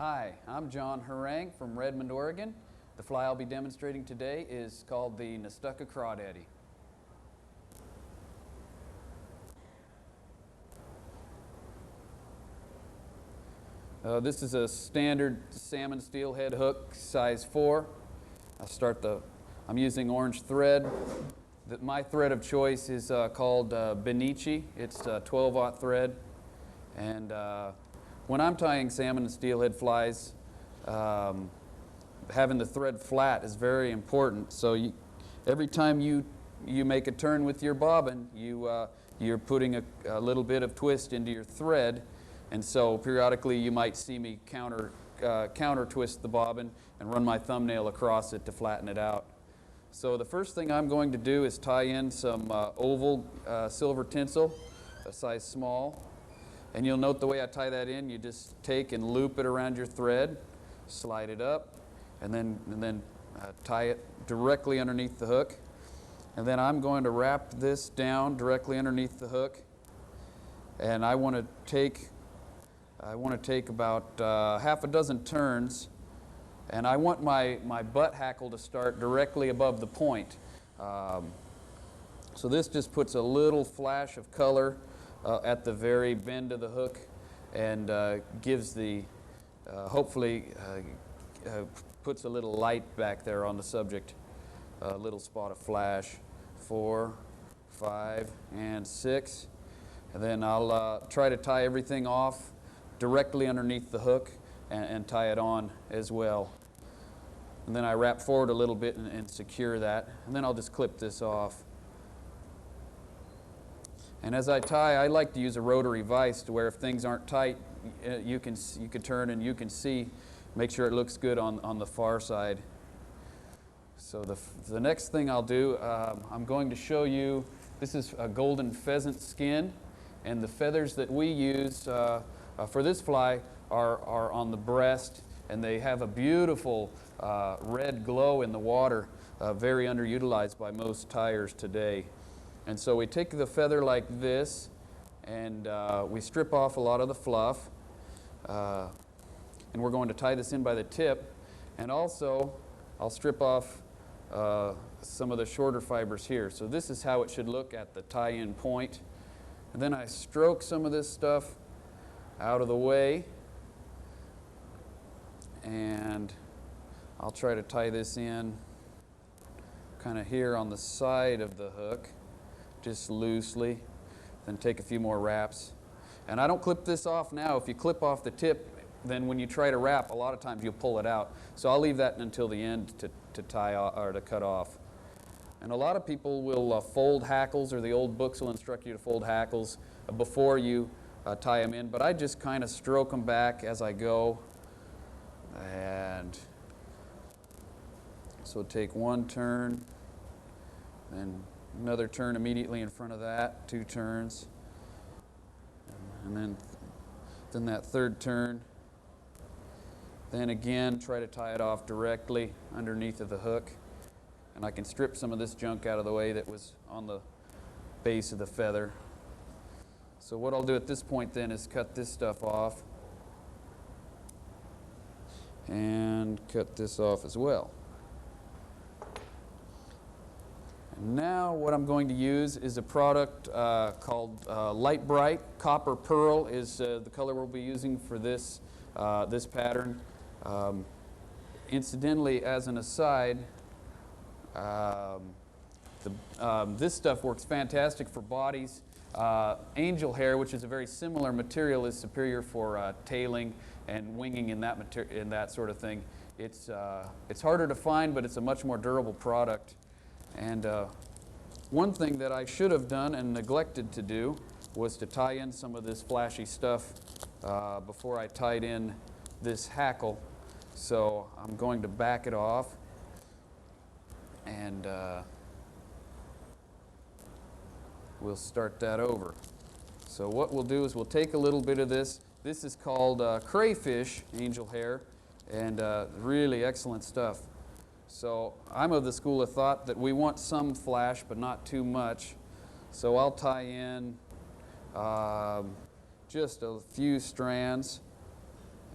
Hi, I'm John Harang from Redmond, Oregon. The fly I'll be demonstrating today is called the Nestucca Crawdaddy. This is a standard salmon steelhead hook, size 4. I'm using orange thread. My thread of choice is called Benici. It's a 12-aught thread. And when I'm tying salmon and steelhead flies, having the thread flat is very important. So every time you make a turn with your bobbin, you're putting a little bit of twist into your thread. And so periodically you might see me counter twist the bobbin and run my thumbnail across it to flatten it out. So the first thing I'm going to do is tie in some oval silver tinsel, a size small. And you'll note the way I tie that in, you just take and loop it around your thread, slide it up, and then tie it directly underneath the hook. And then I'm going to wrap this down directly underneath the hook. And I want to take about half a dozen turns, and I want my butt hackle to start directly above the point. So this just puts a little flash of color at the very bend of the hook, and gives hopefully puts a little light back there on the subject. A little spot of flash. 4, 5, and 6. And then I'll try to tie everything off directly underneath the hook and tie it on as well. And then I wrap forward a little bit and secure that. And then I'll just clip this off. And as I tie, I like to use a rotary vise to where if things aren't tight, you can turn and you can see, make sure it looks good on the far side. So the next thing I'll do, I'm going to show you, this is a golden pheasant skin, and the feathers that we use for this fly are on the breast, and they have a beautiful red glow in the water, very underutilized by most tyers today. And so we take the feather like this, and we strip off a lot of the fluff, and we're going to tie this in by the tip. And also I'll strip off some of the shorter fibers here. So this is how it should look at the tie-in point. And then I stroke some of this stuff out of the way, and I'll try to tie this in kind of here on the side of the hook, just loosely, then take a few more wraps. And I don't clip this off now. If you clip off the tip, then when you try to wrap, a lot of times you'll pull it out. So I'll leave that until the end to tie or to cut off. And a lot of people will fold hackles, or the old books will instruct you to fold hackles before you tie them in, but I just kind of stroke them back as I go. And so take one turn, then another turn immediately in front of that, 2 turns, and then that third turn. Then again, try to tie it off directly underneath of the hook. And I can strip some of this junk out of the way that was on the base of the feather. So what I'll do at this point then is cut this stuff off and cut this off as well. And now what I'm going to use is a product called Light Bright. Copper Pearl is the color we'll be using for this pattern. Incidentally, as an aside, this stuff works fantastic for bodies. Angel hair, which is a very similar material, is superior for tailing and winging in that sort of thing. It's harder to find, but it's a much more durable product. And one thing that I should have done and neglected to do was to tie in some of this flashy stuff before I tied in this hackle. So I'm going to back it off, and we'll start that over. So what we'll do is we'll take a little bit of this. This is called crayfish angel hair, and really excellent stuff. So I'm of the school of thought that we want some flash, but not too much. So I'll tie in just a few strands,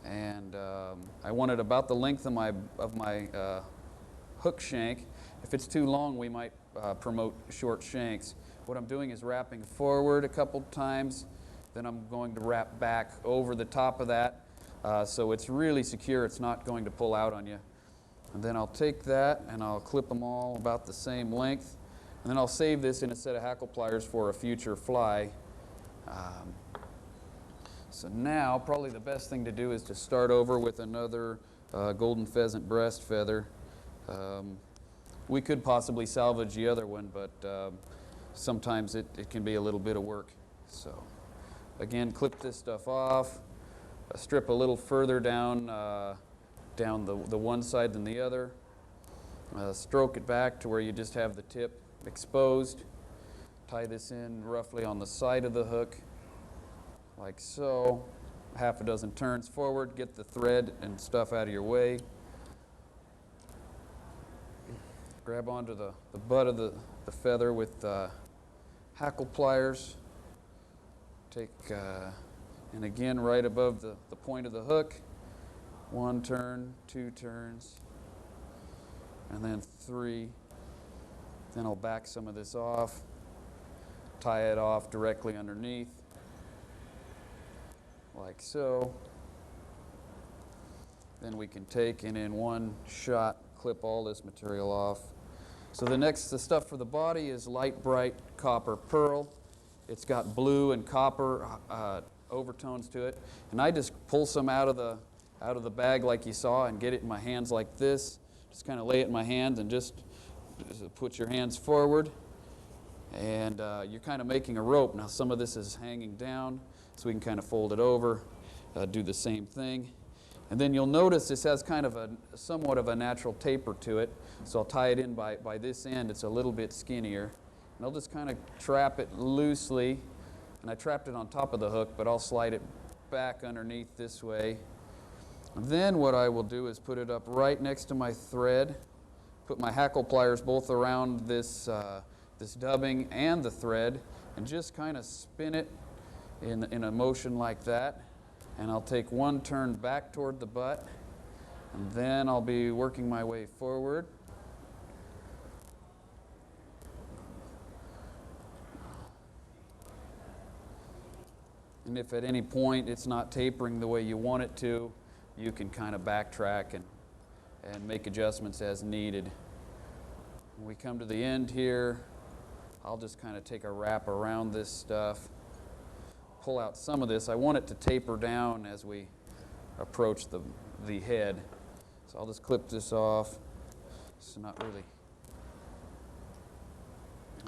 and I want it about the length of my hook shank. If it's too long, we might promote short shanks. What I'm doing is wrapping forward a couple times, then I'm going to wrap back over the top of that so it's really secure, it's not going to pull out on you. And then I'll take that and I'll clip them all about the same length, and then I'll save this in a set of hackle pliers for a future fly. So now probably the best thing to do is to start over with another golden pheasant breast feather. We could possibly salvage the other one, but sometimes it can be a little bit of work. So again, clip this stuff off, strip a little further down the one side than the other, stroke it back to where you just have the tip exposed, tie this in roughly on the side of the hook like so, half a dozen turns forward, get the thread and stuff out of your way. Grab onto the butt of the feather with hackle pliers. Take, and again, right above the point of the hook, 1 turn, 2 turns, and then 3. Then I'll back some of this off, tie it off directly underneath, like so. Then we can take and in one shot clip all this material off. So the stuff for the body is light bright copper pearl. It's got blue and copper overtones to it, and I just pull some out of the bag like you saw and get it in my hands like this. Just kind of lay it in my hands and just put your hands forward, and you're kind of making a rope. Now some of this is hanging down, so we can kind of fold it over, do the same thing. And then you'll notice this has kind of somewhat of a natural taper to it, so I'll tie it in by this end. It's a little bit skinnier. And I'll just kind of trap it loosely, and I trapped it on top of the hook, but I'll slide it back underneath this way. And then what I will do is put it up right next to my thread, put my hackle pliers both around this dubbing and the thread, and just kind of spin it in a motion like that. And I'll take 1 turn back toward the butt, and then I'll be working my way forward. And if at any point it's not tapering the way you want it to, you can kind of backtrack and make adjustments as needed. When we come to the end here, I'll just kind of take a wrap around this stuff, pull out some of this. I want it to taper down as we approach the head. So I'll just clip this off. It's not really.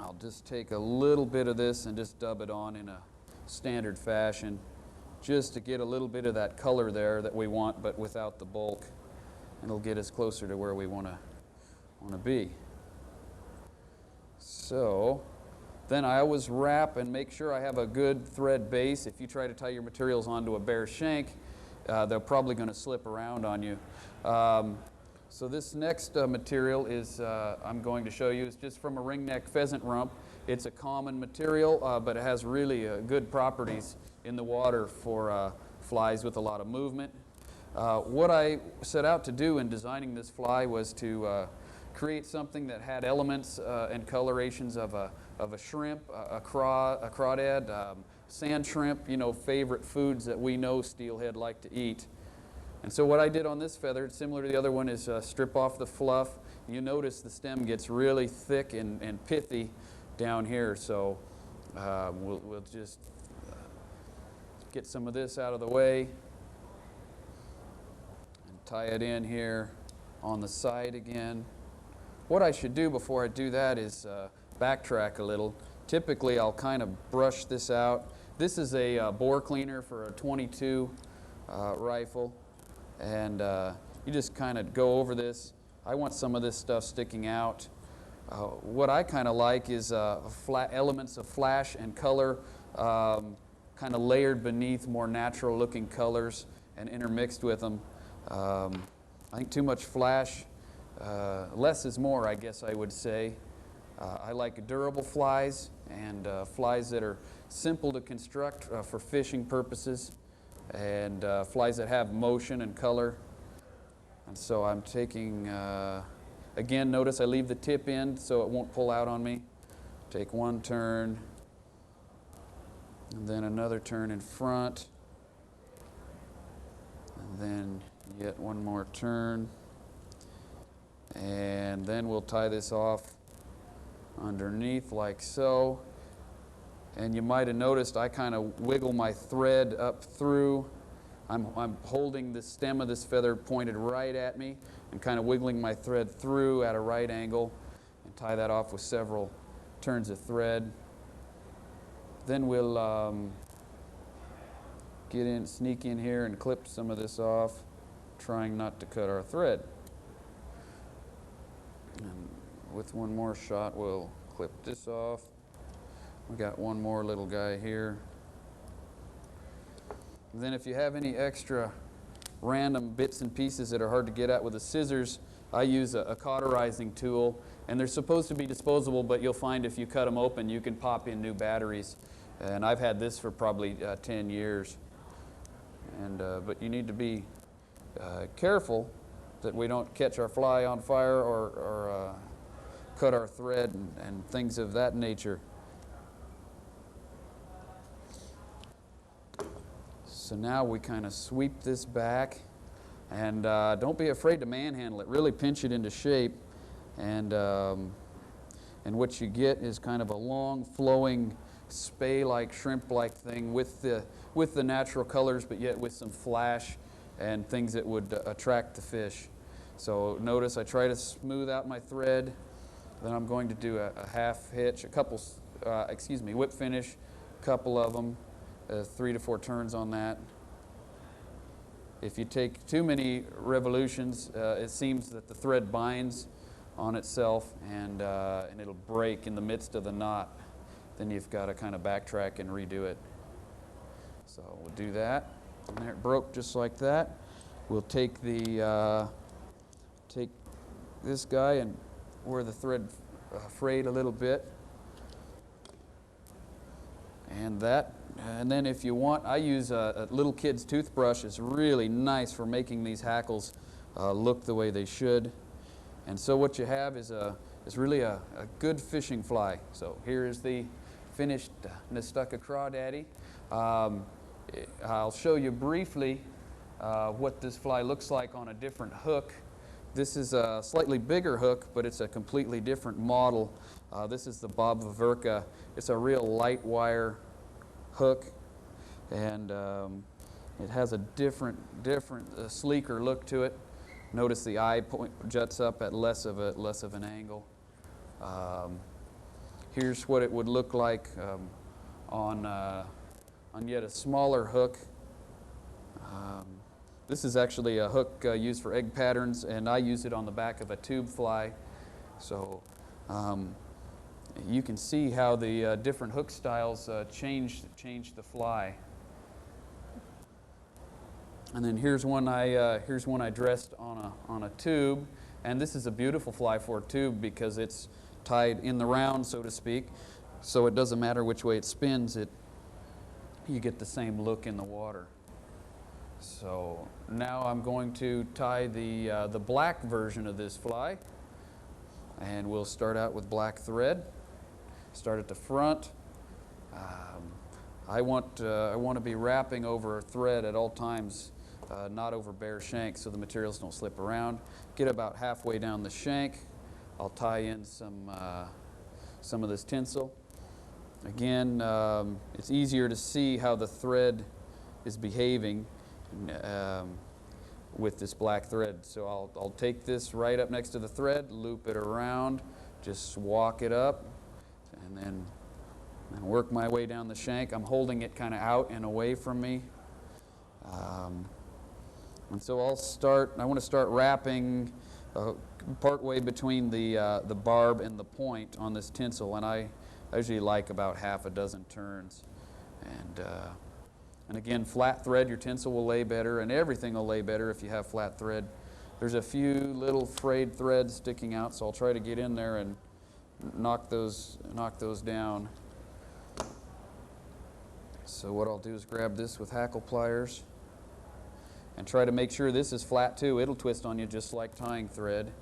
I'll just take a little bit of this and just dub it on in a standard fashion, just to get a little bit of that color there that we want, but without the bulk. And it'll get us closer to where we want to be. So then I always wrap and make sure I have a good thread base. If you try to tie your materials onto a bare shank, they're probably going to slip around on you. So this next material is I'm going to show you is just from a ringneck pheasant rump. It's a common material, but it has really good properties in the water for flies with a lot of movement. What I set out to do in designing this fly was to create something that had elements and colorations of a shrimp, a crawdad, sand shrimp, favorite foods that we know steelhead like to eat. And so what I did on this feather, similar to the other one, is strip off the fluff. You notice the stem gets really thick and pithy down here, so we'll just get some of this out of the way and tie it in here on the side again. What I should do before I do that is backtrack a little. Typically I'll kind of brush this out. This is a bore cleaner for a 22 rifle, and you just kind of go over this. I want some of this stuff sticking out. What I kind of like is elements of flash and color kind of layered beneath more natural looking colors and intermixed with them. I think too much flash, less is more, I guess I would say. I like durable flies and flies that are simple to construct for fishing purposes, and flies that have motion and color. And so I'm taking, again, notice I leave the tip in so it won't pull out on me. Take one turn, and then another turn in front, and then yet one more turn, and then we'll tie this off underneath like so. And you might have noticed I kind of wiggle my thread up through. I'm holding the stem of this feather pointed right at me and kind of wiggling my thread through at a right angle, and tie that off with several turns of thread. Then we'll sneak in here and clip some of this off, trying not to cut our thread. And with one more shot, we'll clip this off. We got one more little guy here. And then if you have any extra random bits and pieces that are hard to get at with the scissors, I use a cauterizing tool, and they're supposed to be disposable, but you'll find if you cut them open, you can pop in new batteries. And I've had this for probably 10 years. And but you need to be careful that we don't catch our fly on fire or cut our thread and things of that nature. So now we kind of sweep this back, and don't be afraid to manhandle it. Really pinch it into shape, and what you get is kind of a long, flowing, spay-like, shrimp-like thing with the natural colors, but yet with some flash and things that would attract the fish. So notice I try to smooth out my thread. Then I'm going to do a half hitch, whip finish, a couple of them. 3 to 4 turns on that. If you take too many revolutions, it seems that the thread binds on itself, and it'll break in the midst of the knot. Then you've got to kind of backtrack and redo it. So we'll do that. And there it broke just like that. We'll take take this guy and where the thread frayed a little bit, and that. And then if you want, I use a little kid's toothbrush. It's really nice for making these hackles look the way they should. And so what you have is really a good fishing fly. So here is the finished Nestucca Crawdaddy. I'll show you briefly what this fly looks like on a different hook. This is a slightly bigger hook, but it's a completely different model. This is the Bob Vaverka. It's a real light wire hook, and it has a different sleeker look to it. Notice the eye juts up at less of an angle. Here's what it would look like on yet a smaller hook. This is actually a hook used for egg patterns, and I use it on the back of a tube fly. So you can see how the different hook styles change the fly. And then here's one I dressed on a tube, and this is a beautiful fly for a tube because it's tied in the round, so to speak. So it doesn't matter which way it spins, you get the same look in the water. So now I'm going to tie the black version of this fly, and we'll start out with black thread. Start at the front. I want to be wrapping over thread at all times, not over bare shank, so the materials don't slip around. Get about halfway down the shank. I'll tie in some of this tinsel. Again, it's easier to see how the thread is behaving with this black thread. So I'll take this right up next to the thread, loop it around, just walk it up, and then work my way down the shank. I'm holding it kind of out and away from me. And so I want to start wrapping part way between the barb and the point on this tinsel, and I usually like about half a dozen turns. And again, flat thread, your tinsel will lay better, and everything will lay better if you have flat thread. There's a few little frayed threads sticking out, so I'll try to get in there and knock those down. So what I'll do is grab this with hackle pliers. And try to make sure this is flat too. It'll twist on you just like tying thread.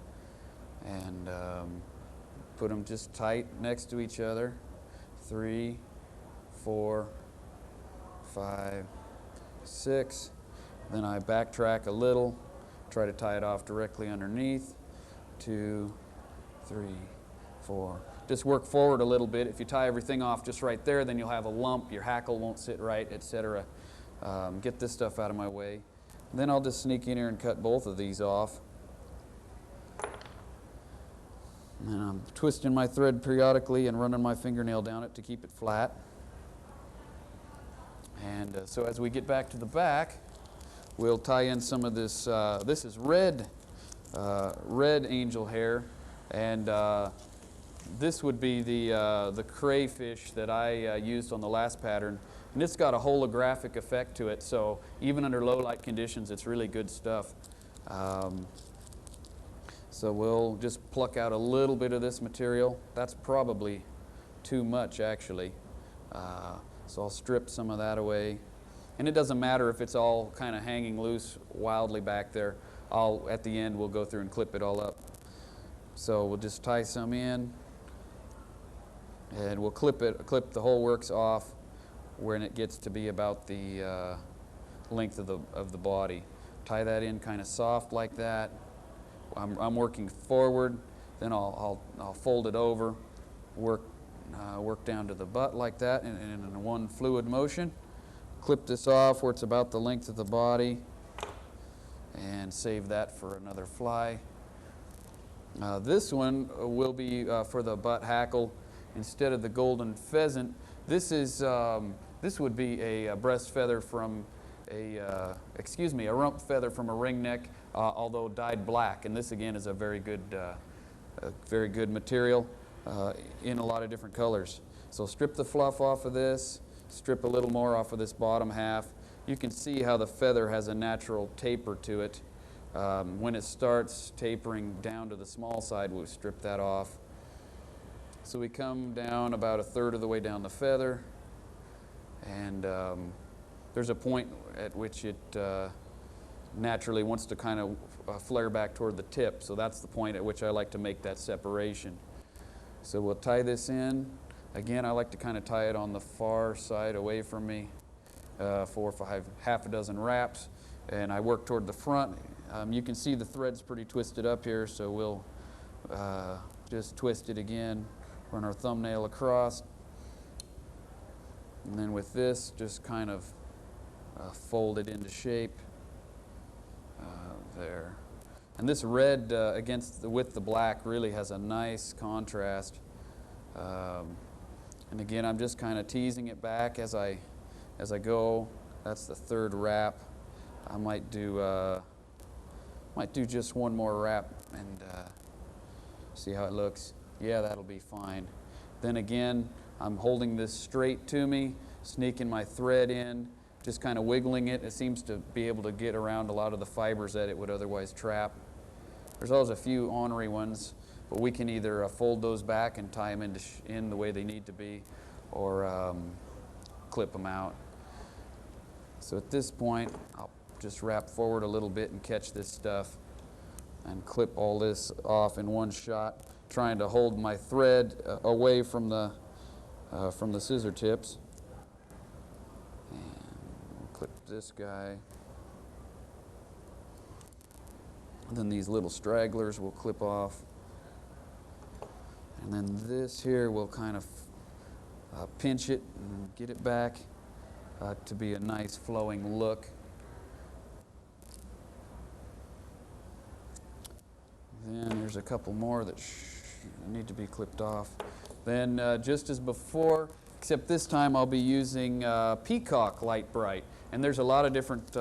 And put them just tight next to each other. 3, 4, 5, 6. Then I backtrack a little, try to tie it off directly underneath. 2, 3, 4. Just work forward a little bit. If you tie everything off just right there, then you'll have a lump, your hackle won't sit right, etc. Get this stuff out of my way. Then I'll just sneak in here and cut both of these off. And I'm twisting my thread periodically and running my fingernail down it to keep it flat. And so as we get back to the back, we'll tie in some of this. This is red angel hair, and this would be the crayfish that I used on the last pattern. And it's got a holographic effect to it, so even under low light conditions, it's really good stuff. So we'll just pluck out a little bit of this material. That's probably too much, actually. So I'll strip some of that away. And it doesn't matter if it's all kind of hanging loose wildly back there. At the end, we'll go through and clip it all up. So we'll just tie some in, and we'll clip the whole works off when it gets to be about the length of the body. Tie that in kind of soft like that. I'm working forward, then I'll fold it over, work down to the butt like that in one fluid motion. Clip this off where it's about the length of the body, and save that for another fly. This one will be for the butt hackle instead of the golden pheasant. This would be a breast feather from a rump feather from a ringneck, although dyed black. And this again is a very good material in a lot of different colors. So strip the fluff off of this, strip a little more off of this bottom half. You can see how the feather has a natural taper to it. When it starts tapering down to the small side, we'll strip that off. So we come down about a third of the way down the feather, and there's a point at which it naturally wants to kind of flare back toward the tip. So that's the point at which I like to make that separation. So we'll tie this in. Again, I like to kind of tie it on the far side away from me, 4 or 5, half a dozen wraps, and I work toward the front. You can see the thread's pretty twisted up here, so we'll just twist it again, run our thumbnail across, and then with this, just kind of fold it into shape there. And this red with the black really has a nice contrast. And again, I'm just kind of teasing it back as I go. That's the third wrap. I might do just one more wrap and see how it looks. Yeah, that'll be fine. Then again, I'm holding this straight to me, sneaking my thread in, just kind of wiggling it. It seems to be able to get around a lot of the fibers that it would otherwise trap. There's always a few ornery ones, but we can either fold those back and tie them in the way they need to be, or clip them out. So at this point, I'll just wrap forward a little bit and catch this stuff and clip all this off in one shot, trying to hold my thread away from the scissor tips. And we'll clip this guy. And then these little stragglers will clip off. And then this here will kind of pinch it and get it back to be a nice flowing look. Then there's a couple more that need to be clipped off. Then just as before, except this time I'll be using Peacock Light Bright. And there's a lot of different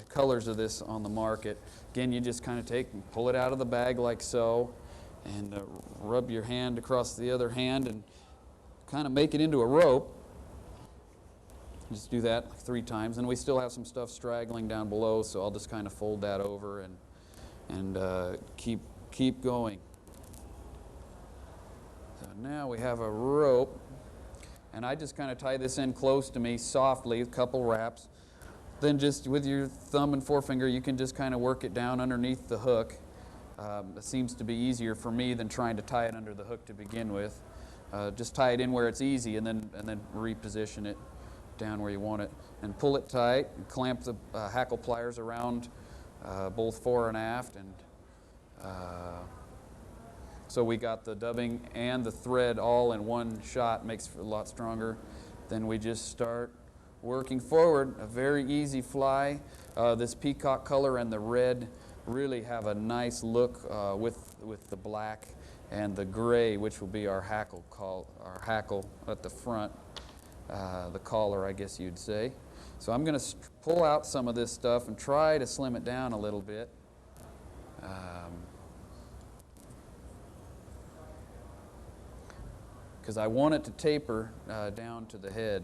colors of this on the market. Again, you just kind of take and pull it out of the bag like so, and rub your hand across the other hand and kind of make it into a rope. Just do that like 3 times. And we still have some stuff straggling down below, so I'll just kind of fold that over and keep going. So now we have a rope, and I just kind of tie this in close to me softly, a couple wraps. then just with your thumb and forefinger, you can just kind of work it down underneath the hook. It seems to be easier for me than trying to tie it under the hook to begin with. Just tie it in where it's easy, and then reposition it down where you want it, and pull it tight. And clamp the hackle pliers around both fore and aft, and so we got the dubbing and the thread all in one shot. Makes it a lot stronger. Then we just start working forward. A very easy fly. This peacock color and the red really have a nice look with the black and the gray, which will be our hackle at the front, the collar, I guess you'd say. So I'm going to pull out some of this stuff and try to slim it down a little bit. Because I want it to taper down to the head.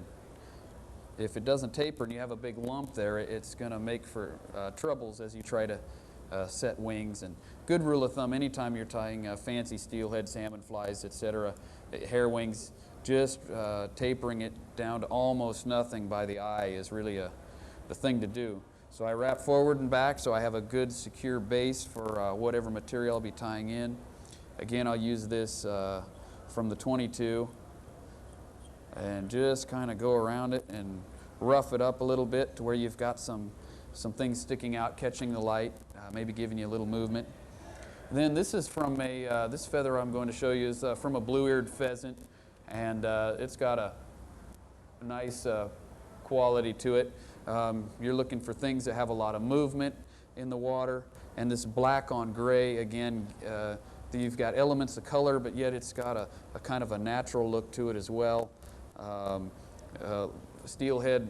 If it doesn't taper and you have a big lump there, it's going to make for troubles as you try to set wings. And good rule of thumb, anytime you're tying fancy steelhead, salmon flies, etc., hair wings, just tapering it down to almost nothing by the eye is really the thing to do. So I wrap forward and back so I have a good secure base for whatever material I'll be tying in. Again, I'll use this from the 22 and just kind of go around it and rough it up a little bit to where you've got some things sticking out, catching the light, maybe giving you a little movement. Then this is from this feather I'm going to show you is from a blue-eared pheasant, and it's got a nice quality to it. You're looking for things that have a lot of movement in the water, and this black on gray, again, you've got elements of color, but yet it's got a kind of a natural look to it as well. Steelhead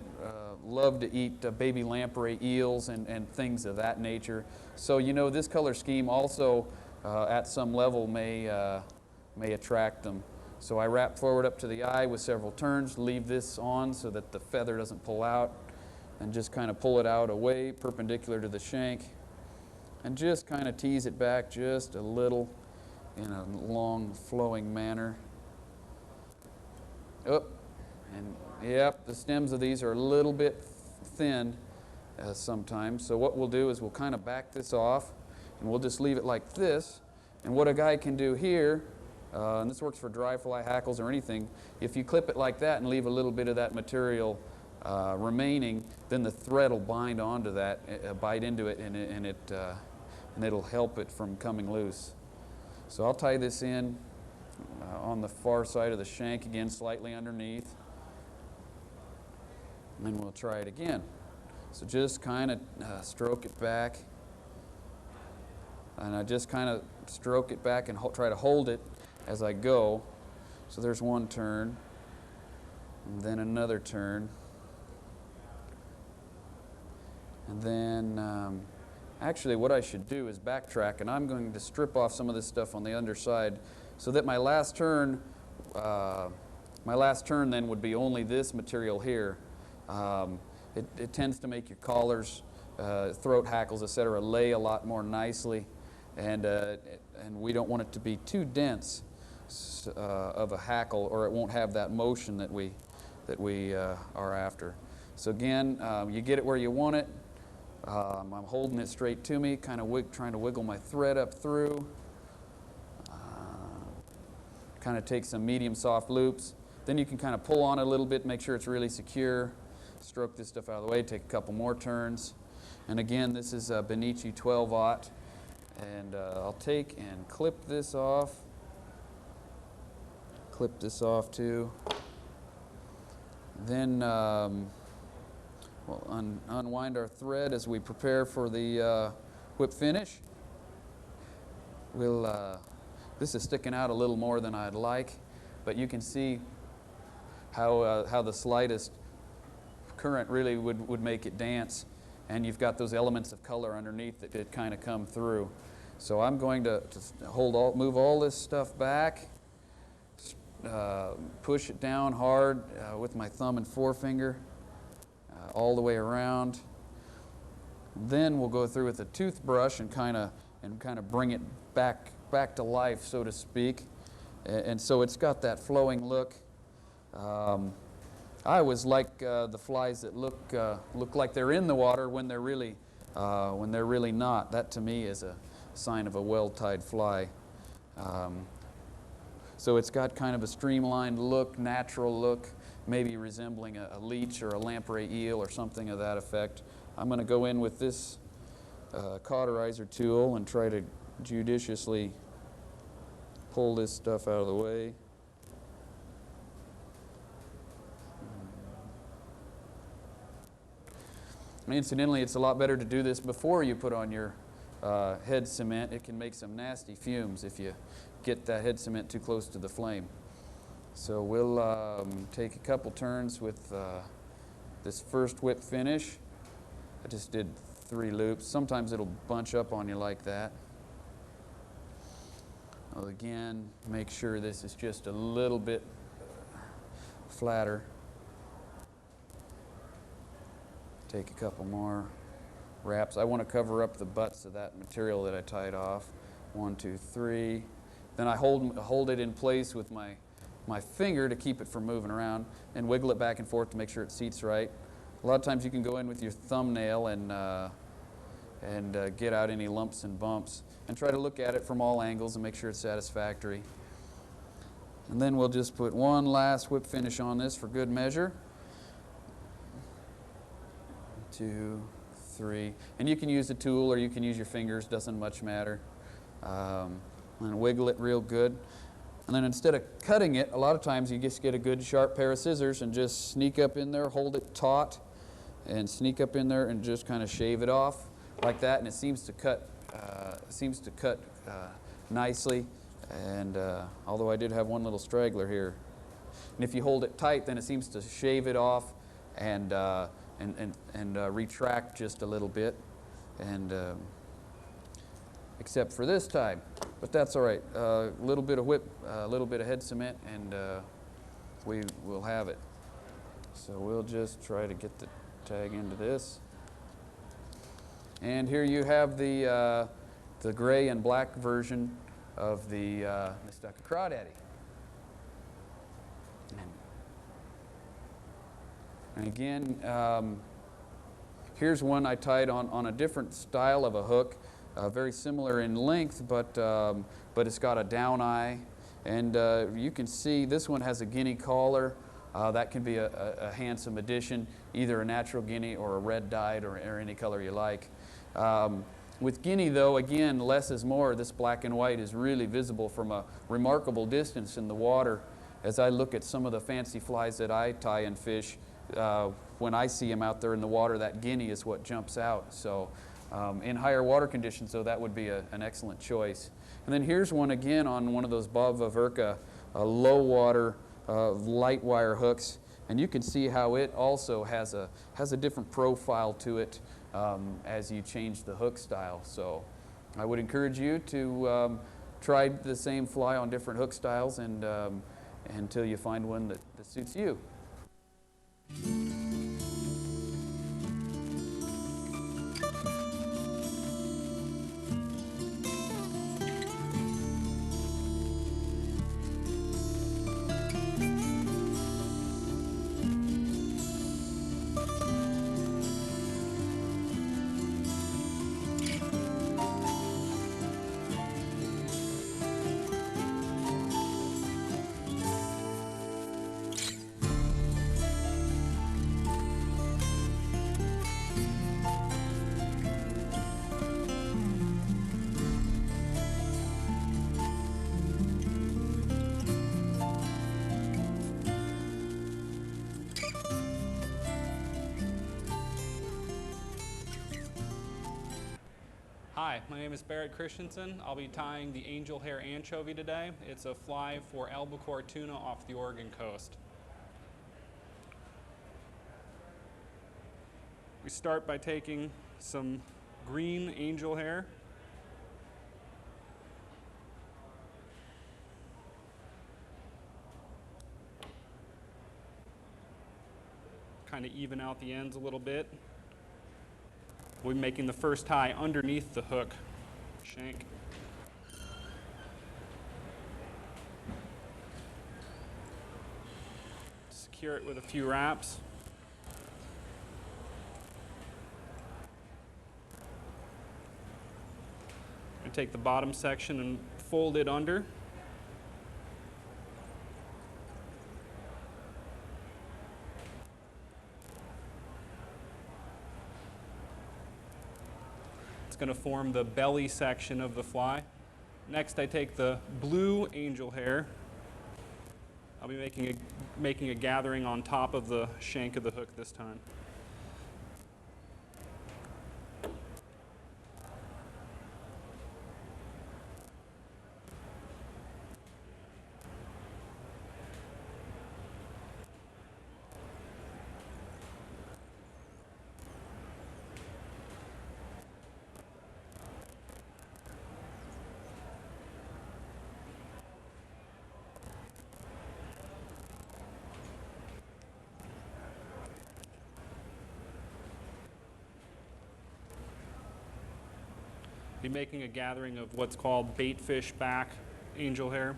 love to eat baby lamprey eels and things of that nature. So this color scheme also at some level may attract them. So I wrap forward up to the eye with several turns, leave this on so that the feather doesn't pull out, and just kind of pull it out away perpendicular to the shank, and just kind of tease it back just a little in a long flowing manner. And yep, the stems of these are a little bit thin sometimes. So what we'll do is we'll kind of back this off, and we'll just leave it like this. And what a guy can do here, and this works for dry fly hackles or anything, if you clip it like that and leave a little bit of that material remaining, then the thread will bind onto that, bite into it, and it'll help it from coming loose. So I'll tie this in on the far side of the shank again, slightly underneath. And then we'll try it again. So just kind of stroke it back. And I just kind of stroke it back and try to hold it as I go. So there's one turn, and then another turn. And then actually what I should do is backtrack, and I'm going to strip off some of this stuff on the underside so that my last turn then would be only this material here. It tends to make your collars, throat hackles, etc., lay a lot more nicely, and we don't want it to be too dense of a hackle, or it won't have that motion that we are after. So again, you get it where you want it. I'm holding it straight to me, kind of trying to wiggle my thread up through. Kind of take some medium soft loops. Then you can kind of pull on it a little bit, make sure it's really secure. Stroke this stuff out of the way, take a couple more turns. And again, this is a Benici 12-aught. And I'll take and clip this off. Clip this off too. Then we'll unwind our thread as we prepare for the whip finish. This is sticking out a little more than I'd like, but you can see how the slightest current really would make it dance, and you've got those elements of color underneath that kind of come through. So I'm going to move all this stuff back, push it down hard with my thumb and forefinger all the way around. Then we'll go through with a toothbrush and kind of bring it back to life, so to speak. And so it's got that flowing look. I always like the flies that look like they're in the water when they're really not. That to me is a sign of a well-tied fly. So it's got kind of a streamlined look, natural look, maybe resembling a leech or a lamprey eel or something of that effect. I'm going to go in with this cauterizer tool and try to judiciously pull this stuff out of the way. Incidentally, it's a lot better to do this before you put on your head cement. It can make some nasty fumes if you get that head cement too close to the flame. So we'll take a couple turns with this first whip finish. I just did 3 loops. Sometimes it'll bunch up on you like that. Well, again, make sure this is just a little bit flatter. Take a couple more wraps. I want to cover up the butts of that material that I tied off. 1, 2, 3. Then I hold it in place with my finger to keep it from moving around and wiggle it back and forth to make sure it seats right. A lot of times you can go in with your thumbnail and get out any lumps and bumps and try to look at it from all angles and make sure it's satisfactory. And then we'll just put one last whip finish on this for good measure. 2, 3, and you can use a tool or you can use your fingers, doesn't much matter. And wiggle it real good. And then instead of cutting it, a lot of times you just get a good sharp pair of scissors and just sneak up in there, hold it taut, and sneak up in there and just kind of shave it off like that. And it seems to cut nicely. And although I did have one little straggler here, and if you hold it tight, then it seems to shave it off and retract just a little bit, and except for this time, but that's all right. A little bit of whip, a little bit of head cement, and we will have it. So we'll just try to get the tag into this, and here you have the gray and black version of the stuck a crawdaddy. And again, here's one I tied on a different style of a hook, very similar in length, but it's got a down eye. And you can see this one has a guinea collar. That can be a handsome addition, either a natural guinea or a red dyed or any color you like. With guinea, though, again, less is more. This black and white is really visible from a remarkable distance in the water. As I look at some of the fancy flies that I tie and fish, when I see them out there in the water, that guinea is what jumps out. So in higher water conditions, though, that would be an excellent choice. And then here's one again on one of those Bava Verka low water light wire hooks. And you can see how it also has a different profile to it as you change the hook style. So I would encourage you to try the same fly on different hook styles and until you find one that suits you. Hi, my name is Barrett Christensen. I'll be tying the angel hair anchovy today. It's a fly for albacore tuna off the Oregon coast. We start by taking some green angel hair. Kind of even out the ends a little bit. We'll be making the first tie underneath the hook shank. Secure it with a few wraps. And take the bottom section and fold it under. It's going to form the belly section of the fly. Next, I take the blue angel hair. I'll be making a gathering on top of the shank of the hook this time. Be making a gathering of what's called baitfish back angel hair.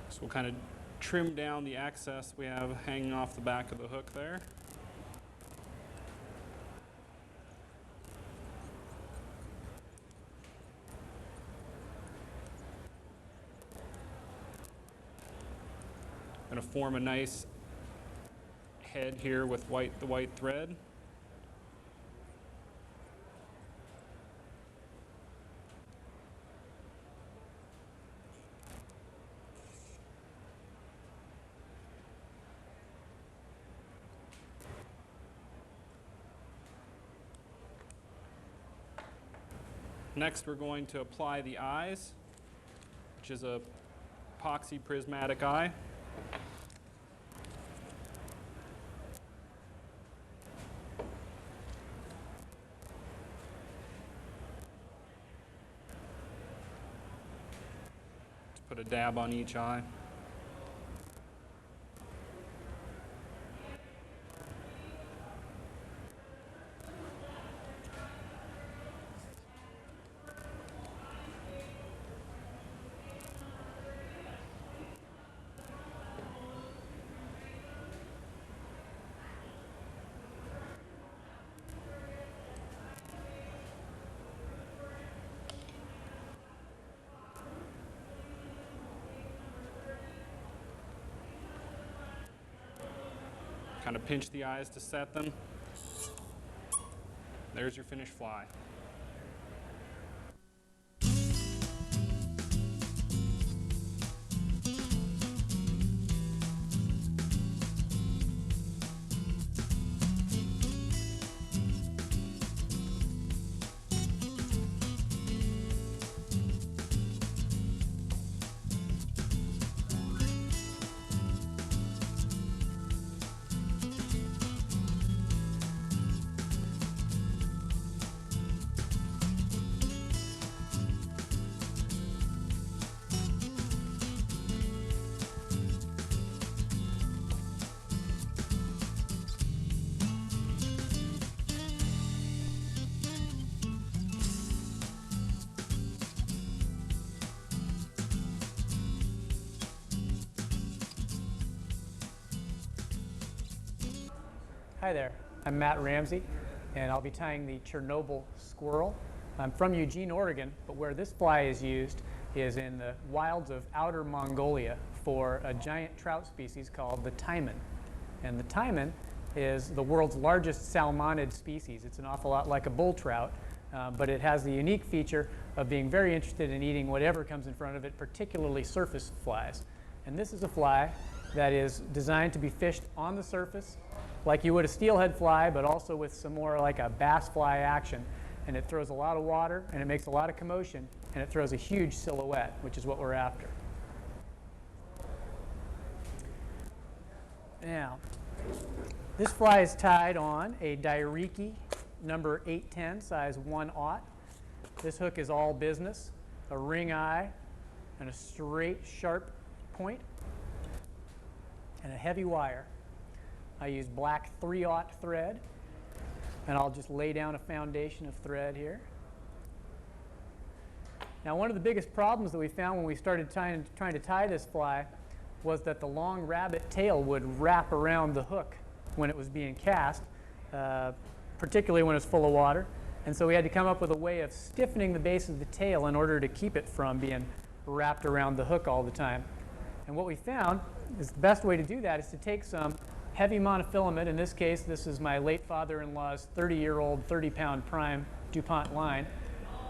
So we'll kind of trim down the excess we have hanging off the back of the hook there. Going to form a nice head here with the white thread. Next, we're going to apply the eyes, which is a epoxy prismatic eye. Just put a dab on each eye. Kind of pinch the eyes to set them. There's your finished fly. Hi there, I'm Matt Ramsey, and I'll be tying the Chernobyl squirrel. I'm from Eugene, Oregon, but where this fly is used is in the wilds of outer Mongolia for a giant trout species called the taimen. And the taimen is the world's largest salmonid species. It's an awful lot like a bull trout, but it has the unique feature of being very interested in eating whatever comes in front of it, particularly surface flies. And this is a fly that is designed to be fished on the surface, like you would a steelhead fly, but also with some more like a bass fly action. And it throws a lot of water, and it makes a lot of commotion, and it throws a huge silhouette, which is what we're after. Now, this fly is tied on a Dairiki number 810, size 1/0. This hook is all business, a ring eye, and a straight, sharp point, and a heavy wire. I use black 3/0 thread, and I'll just lay down a foundation of thread here. Now, one of the biggest problems that we found when we started trying to tie this fly was that the long rabbit tail would wrap around the hook when it was being cast, particularly when it's full of water. And so we had to come up with a way of stiffening the base of the tail in order to keep it from being wrapped around the hook all the time. And what we found is the best way to do that is to take some heavy monofilament. In this case, this is my late father-in-law's 30-year-old 30-pound prime DuPont line.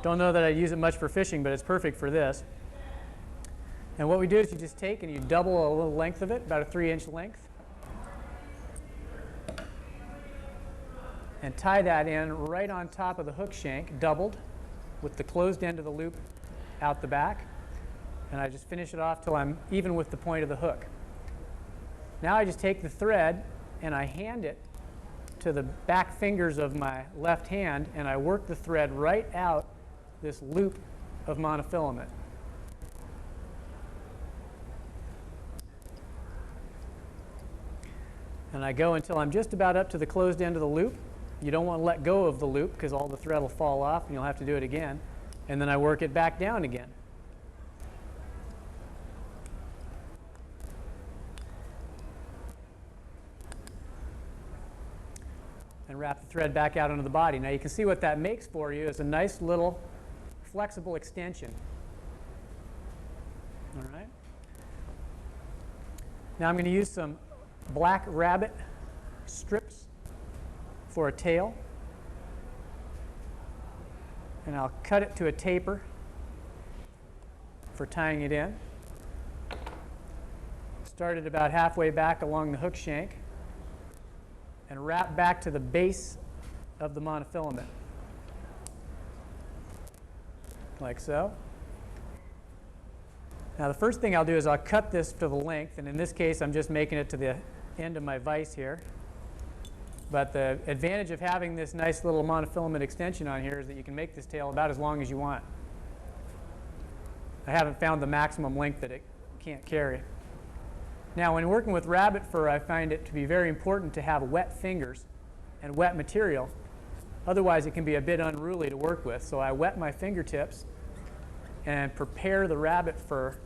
Don't know that I use it much for fishing, but it's perfect for this. And what we do is you just take and you double a little length of it, about a 3-inch length, and tie that in right on top of the hook shank, doubled, with the closed end of the loop out the back. And I just finish it off till I'm even with the point of the hook. Now I just take the thread and I hand it to the back fingers of my left hand, and I work the thread right out this loop of monofilament. And I go until I'm just about up to the closed end of the loop. You don't want to let go of the loop because all the thread will fall off and you'll have to do it again. And then I work it back down again. And wrap the thread back out onto the body. Now you can see what that makes for you is a nice little flexible extension. All right. Now I'm going to use some black rabbit strips for a tail. And I'll cut it to a taper for tying it in. Start it about halfway back along the hook shank and wrap back to the base of the monofilament, like so. Now the first thing I'll do is I'll cut this to the length, and in this case I'm just making it to the end of my vise here. But the advantage of having this nice little monofilament extension on here is that you can make this tail about as long as you want. I haven't found the maximum length that it can't carry. Now when working with rabbit fur, I find it to be very important to have wet fingers and wet material. Otherwise it can be a bit unruly to work with. So I wet my fingertips and prepare the rabbit fur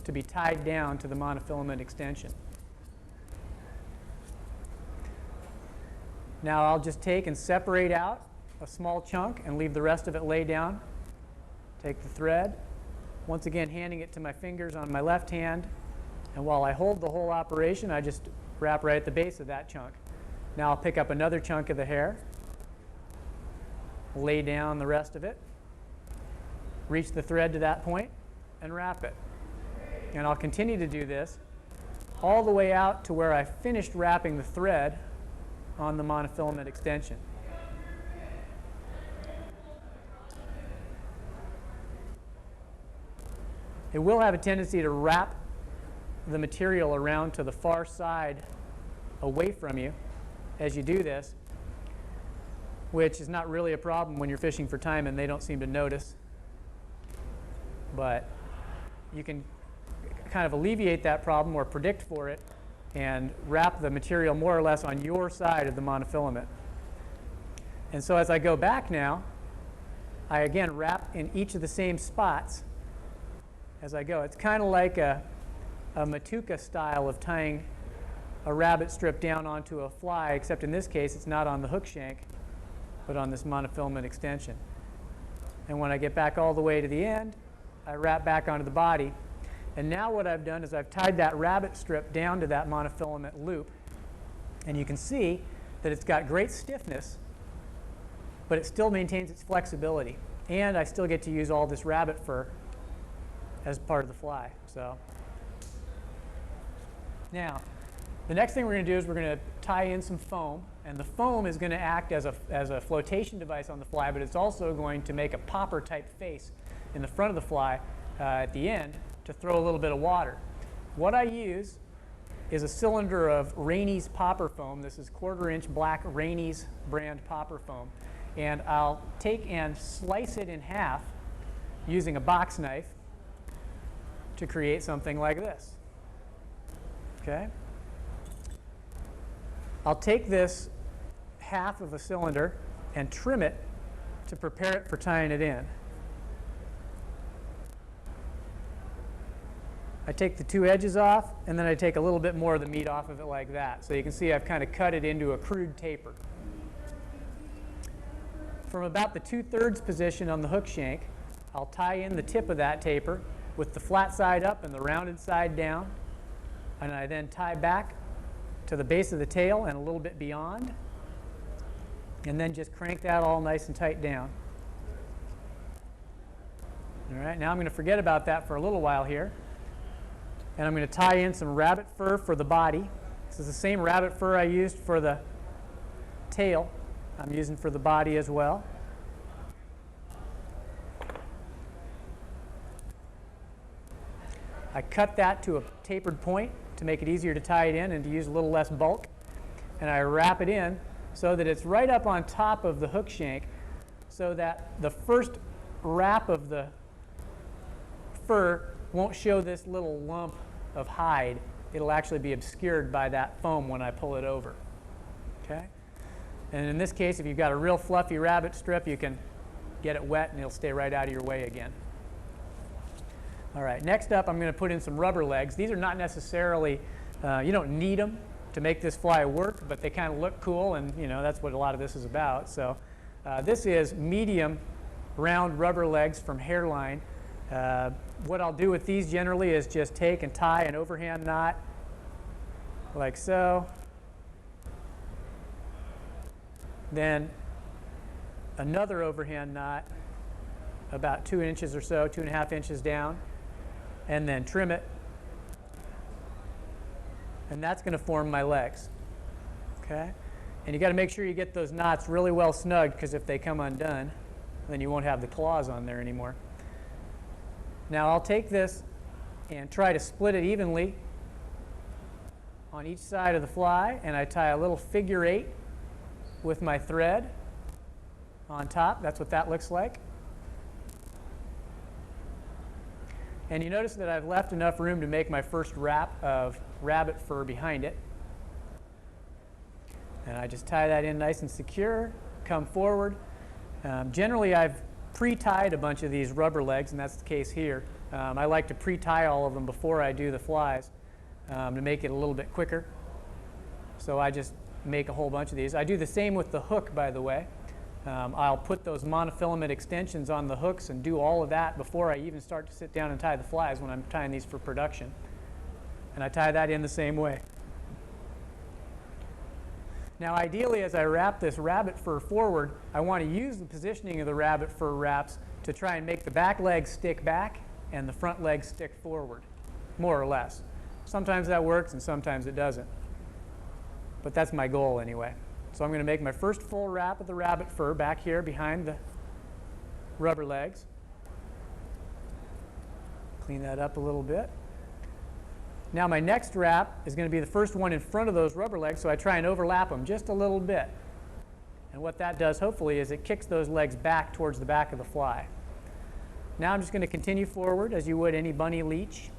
to be tied down to the monofilament extension. Now I'll just take and separate out a small chunk and leave the rest of it lay down. Take the thread, once again handing it to my fingers on my left hand, and while I hold the whole operation, I just wrap right at the base of that chunk. Now I'll pick up another chunk of the hair, lay down the rest of it, reach the thread to that point, and wrap it. And I'll continue to do this all the way out to where I finished wrapping the thread on the monofilament extension. It will have a tendency to wrap the material around to the far side away from you as you do this, which is not really a problem when you're fishing for time and they don't seem to notice. But you can kind of alleviate that problem or predict for it and wrap the material more or less on your side of the monofilament. And so as I go back now, I again wrap in each of the same spots as I go. It's kind of like a matuka style of tying a rabbit strip down onto a fly, except in this case it's not on the hook shank, but on this monofilament extension. And when I get back all the way to the end, I wrap back onto the body. And now what I've done is I've tied that rabbit strip down to that monofilament loop, and you can see that it's got great stiffness, but it still maintains its flexibility. And I still get to use all this rabbit fur as part of the fly. So now, the next thing we're going to do is we're going to tie in some foam, and the foam is going to act as a flotation device on the fly, but it's also going to make a popper type face in the front of the fly at the end to throw a little bit of water. What I use is a cylinder of Rainey's popper foam. This is 1/4-inch black Rainey's brand popper foam. And I'll take and slice it in half using a box knife to create something like this. Okay? I'll take this half of a cylinder and trim it to prepare it for tying it in. I take the 2 edges off, and then I take a little bit more of the meat off of it like that. So you can see I've kind of cut it into a crude taper. From about the 2/3 position on the hook shank, I'll tie in the tip of that taper with the flat side up and the rounded side down. And I then tie back to the base of the tail and a little bit beyond. And then just crank that all nice and tight down. All right, now I'm going to forget about that for a little while here. And I'm going to tie in some rabbit fur for the body. This is the same rabbit fur I used for the tail. I'm using for the body as well. I cut that to a tapered point to make it easier to tie it in and to use a little less bulk. And I wrap it in so that it's right up on top of the hook shank, so that the first wrap of the fur won't show this little lump of hide. It'll actually be obscured by that foam when I pull it over. Okay? And in this case, if you've got a real fluffy rabbit strip, you can get it wet and it'll stay right out of your way again. All right, next up I'm going to put in some rubber legs. These are not necessarily, you don't need them to make this fly work, but they kind of look cool, and you know that's what a lot of this is about. So this is medium round rubber legs from Hairline. What I'll do with these generally is just take and tie an overhand knot like so. Then another overhand knot about 2 inches or so, 2.5 inches down, and then trim it. And that's going to form my legs. Okay? And you got to make sure you get those knots really well snugged, because if they come undone, then you won't have the claws on there anymore. Now I'll take this and try to split it evenly on each side of the fly, and I tie a little figure 8 with my thread on top. That's what that looks like. And you notice that I've left enough room to make my first wrap of rabbit fur behind it. And I just tie that in nice and secure, come forward. Generally I've pre-tied a bunch of these rubber legs, and that's the case here. I like to pre-tie all of them before I do the flies to make it a little bit quicker. So I just make a whole bunch of these. I do the same with the hook, by the way. I'll put those monofilament extensions on the hooks and do all of that before I even start to sit down and tie the flies when I'm tying these for production. And I tie that in the same way. Now ideally, as I wrap this rabbit fur forward, I want to use the positioning of the rabbit fur wraps to try and make the back legs stick back and the front legs stick forward, more or less. Sometimes that works and sometimes it doesn't. But that's my goal anyway. So I'm going to make my first full wrap of the rabbit fur back here behind the rubber legs. Clean that up a little bit. Now my next wrap is going to be the first one in front of those rubber legs, so I try and overlap them just a little bit. And what that does, hopefully, is it kicks those legs back towards the back of the fly. Now I'm just going to continue forward as you would any bunny leech.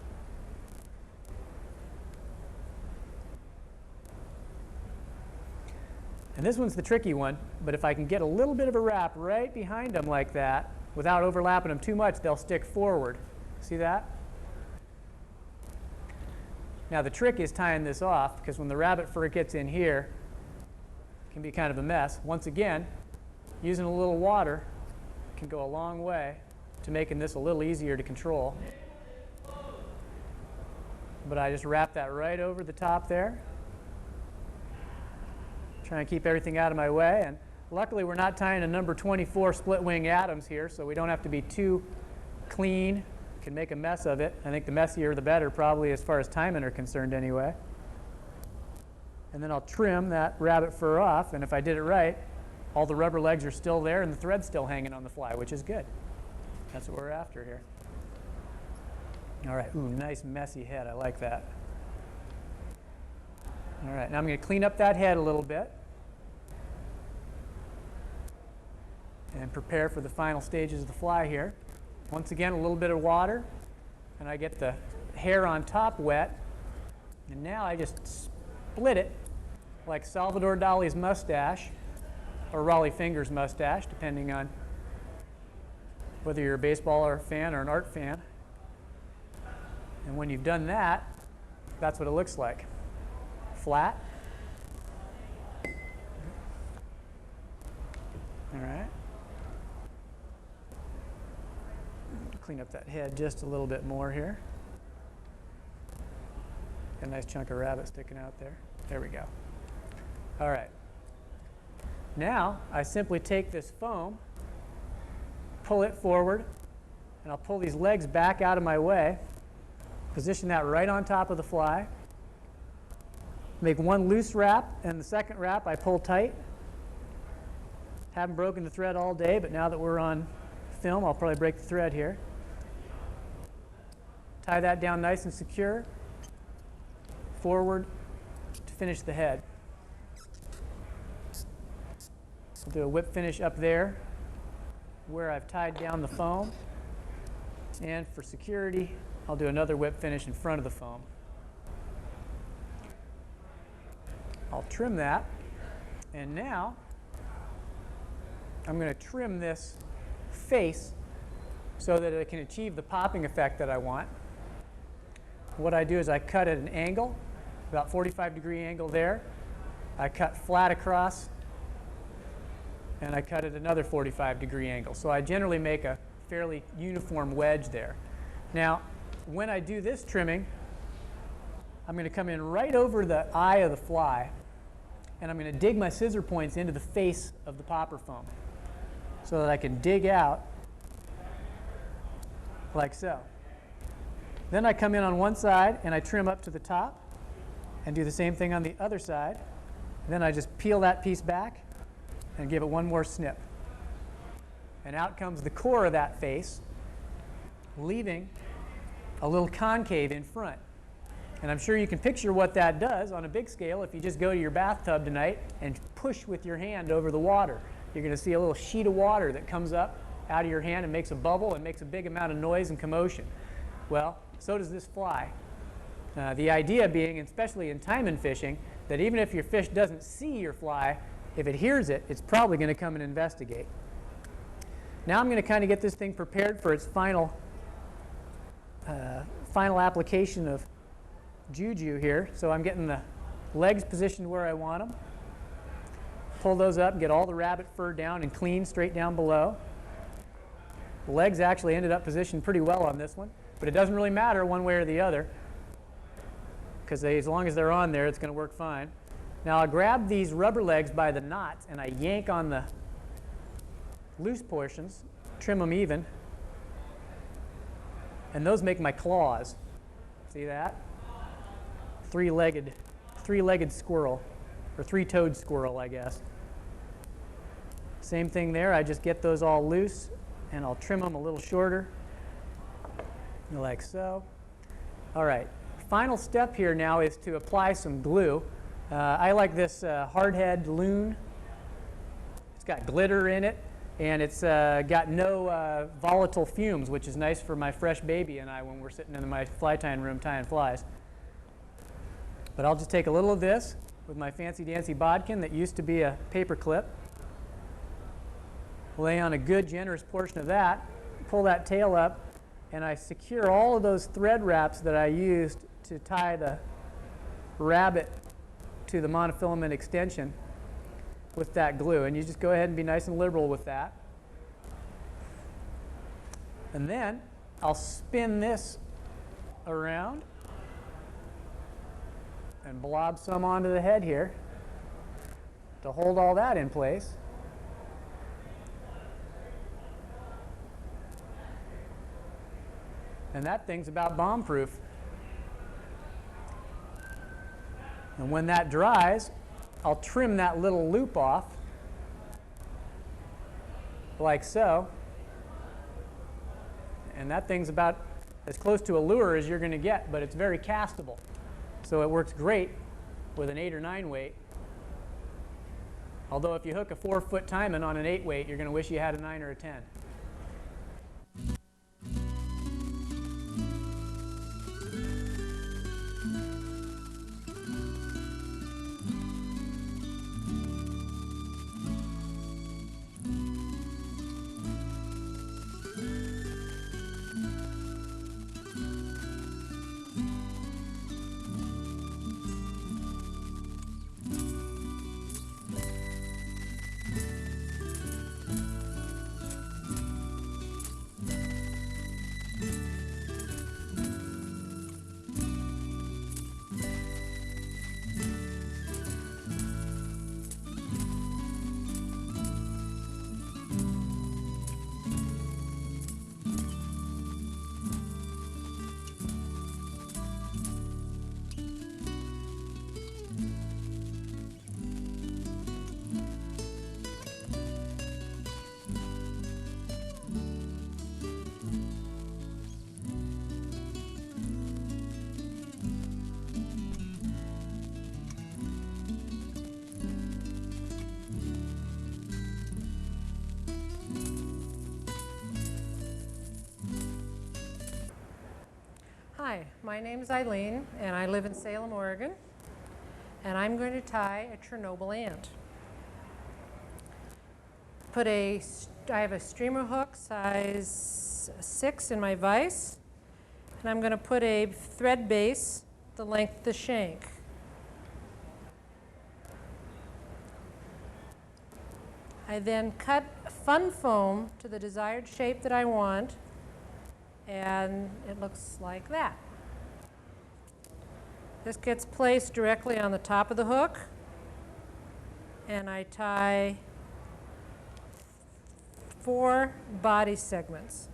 And this one's the tricky one, but if I can get a little bit of a wrap right behind them like that, without overlapping them too much, they'll stick forward. See that? Now the trick is tying this off, because when the rabbit fur gets in here, it can be kind of a mess. Once again, using a little water can go a long way to making this a little easier to control. But I just wrap that right over the top there. Trying to keep everything out of my way. And luckily we're not tying a number 24 split wing Adams here, so we don't have to be too clean. Can make a mess of it. I think the messier the better, probably as far as timing are concerned anyway. And then I'll trim that rabbit fur off, and if I did it right, all the rubber legs are still there and the thread's still hanging on the fly, which is good. That's what we're after here. All right, ooh, nice messy head, I like that. All right, now I'm going to clean up that head a little bit and prepare for the final stages of the fly here. Once again, a little bit of water, and I get the hair on top wet. And now I just split it like Salvador Dali's mustache, or Raleigh Finger's mustache, depending on whether you're a baseball fan or an art fan. And when you've done that, that's what it looks like. Flat. All right. Clean up that head just a little bit more here. Got a nice chunk of rabbit sticking out there. There we go. All right. Now I simply take this foam, pull it forward, and I'll pull these legs back out of my way, position that right on top of the fly, make one loose wrap, and the second wrap I pull tight. Haven't broken the thread all day, but now that we're on film, I'll probably break the thread here. Tie that down nice and secure, forward to finish the head. I'll do a whip finish up there where I've tied down the foam. And for security, I'll do another whip finish in front of the foam. I'll trim that. And now I'm going to trim this face so that it can achieve the popping effect that I want. What I do is I cut at an angle, about 45-degree angle there. I cut flat across, and I cut at another 45-degree angle. So I generally make a fairly uniform wedge there. Now, when I do this trimming, I'm going to come in right over the eye of the fly, and I'm going to dig my scissor points into the face of the popper foam so that I can dig out like so. Then I come in on one side and I trim up to the top and do the same thing on the other side. Then I just peel that piece back and give it one more snip. And out comes the core of that face, leaving a little concave in front. And I'm sure you can picture what that does on a big scale if you just go to your bathtub tonight and push with your hand over the water. You're going to see a little sheet of water that comes up out of your hand and makes a bubble and makes a big amount of noise and commotion. Well, so does this fly. The idea being, especially in taimen fishing, that even if your fish doesn't see your fly, if it hears it, it's probably going to come and investigate. Now I'm going to kind of get this thing prepared for its final application of juju here. So I'm getting the legs positioned where I want them. Pull those up and get all the rabbit fur down and clean straight down below. The legs actually ended up positioned pretty well on this one, but it doesn't really matter one way or the other because as long as they're on there, it's going to work fine. Now I'll grab these rubber legs by the knots and I yank on the loose portions, trim them even, and those make my claws. See that? Three-legged squirrel, or three-toed squirrel, I guess. Same thing there. I just get those all loose, and I'll trim them a little shorter, like so. All right. Final step here now is to apply some glue. I like this hardhead loon. It's got glitter in it, and it's got no volatile fumes, which is nice for my fresh baby and I when we're sitting in my fly tying room tying flies. But I'll just take a little of this with my fancy-dancy bodkin that used to be a paper clip, lay on a good, generous portion of that, pull that tail up, and I secure all of those thread wraps that I used to tie the rabbit to the monofilament extension with that glue. And you just go ahead and be nice and liberal with that. And then I'll spin this around and blob some onto the head here to hold all that in place. And that thing's about bomb-proof. And when that dries, I'll trim that little loop off, like so. And that thing's about as close to a lure as you're going to get, but it's very castable. So it works great with an 8 or 9 weight. Although if you hook a 4-foot tymon on an 8 weight, you're going to wish you had a 9 or a 10. Hi, my name is Eileen, and I live in Salem, Oregon, and I'm going to tie a Chernobyl ant. I have a streamer hook size 6 in my vise, and I'm going to put a thread base the length of the shank. I then cut fun foam to the desired shape that I want, and it looks like that. This gets placed directly on the top of the hook, and I tie 4 body segments.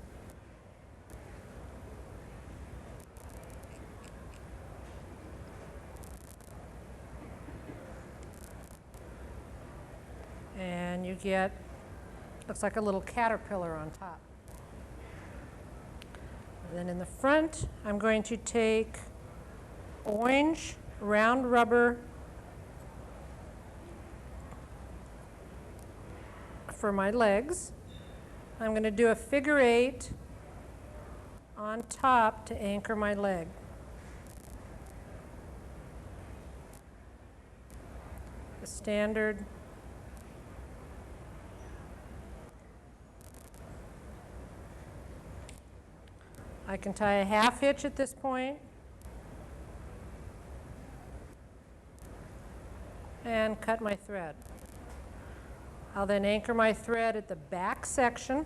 And you get, looks like a little caterpillar on top. Then in the front, I'm going to take orange round rubber for my legs. I'm going to do a figure 8 on top to anchor my leg. The standard I can tie a half hitch at this point and cut my thread. I'll then anchor my thread at the back section,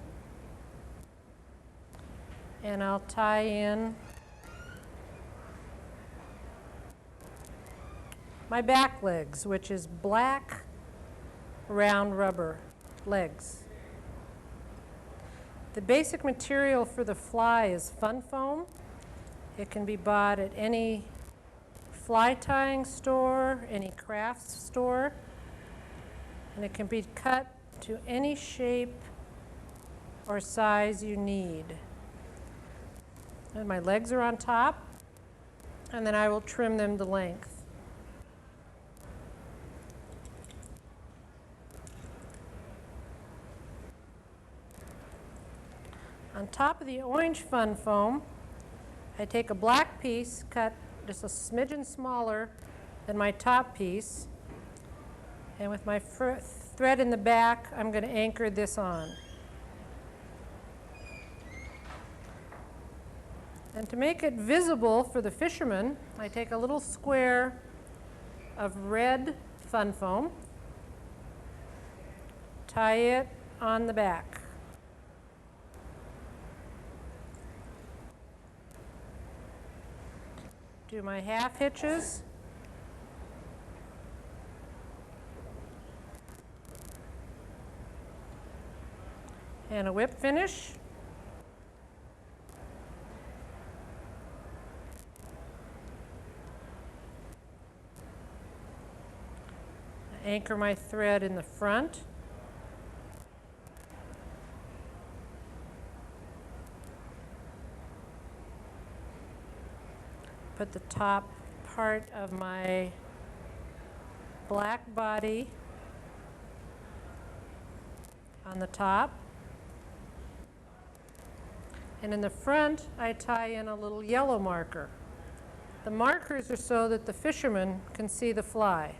and I'll tie in my back legs, which is black round rubber legs. The basic material for the fly is fun foam. It can be bought at any fly tying store, any crafts store, and it can be cut to any shape or size you need. And my legs are on top, and then I will trim them to length. On top of the orange fun foam, I take a black piece cut just a smidgen smaller than my top piece, and with my thread in the back, I'm going to anchor this on. And to make it visible for the fishermen, I take a little square of red fun foam, tie it on the back. Do my half hitches. And a whip finish. Anchor my thread in the front. Put the top part of my black body on the top. And in the front, I tie in a little yellow marker. The markers are so that the fisherman can see the fly.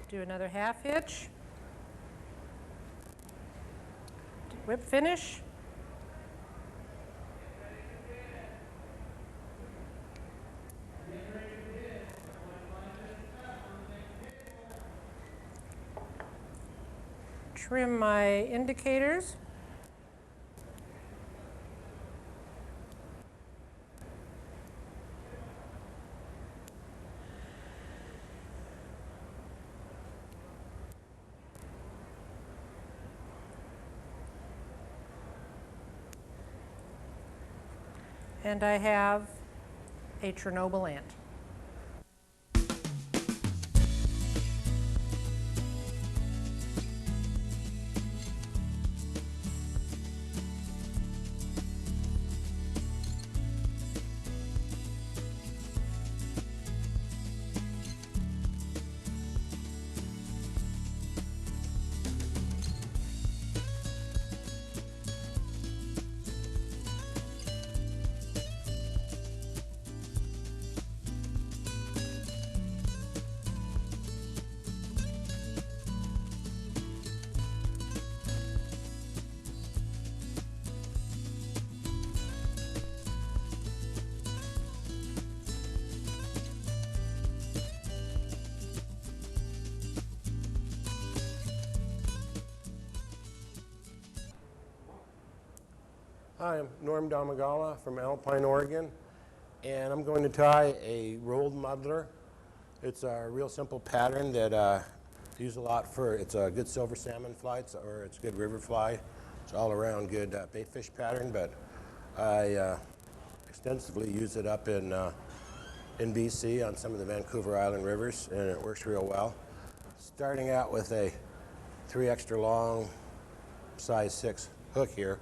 Do another half hitch. Whip finish. Trim my indicators. And I have a Chernobyl ant. Hi, I'm Norm Domagala from Alpine, Oregon, and I'm going to tie a rolled muddler. It's a real simple pattern that I use a lot for, it's a good silver salmon fly, it's a good river fly. It's all around good bait fish pattern, but I extensively use it up in BC on some of the Vancouver Island rivers, and it works real well. Starting out with a 3 extra long size 6 hook here.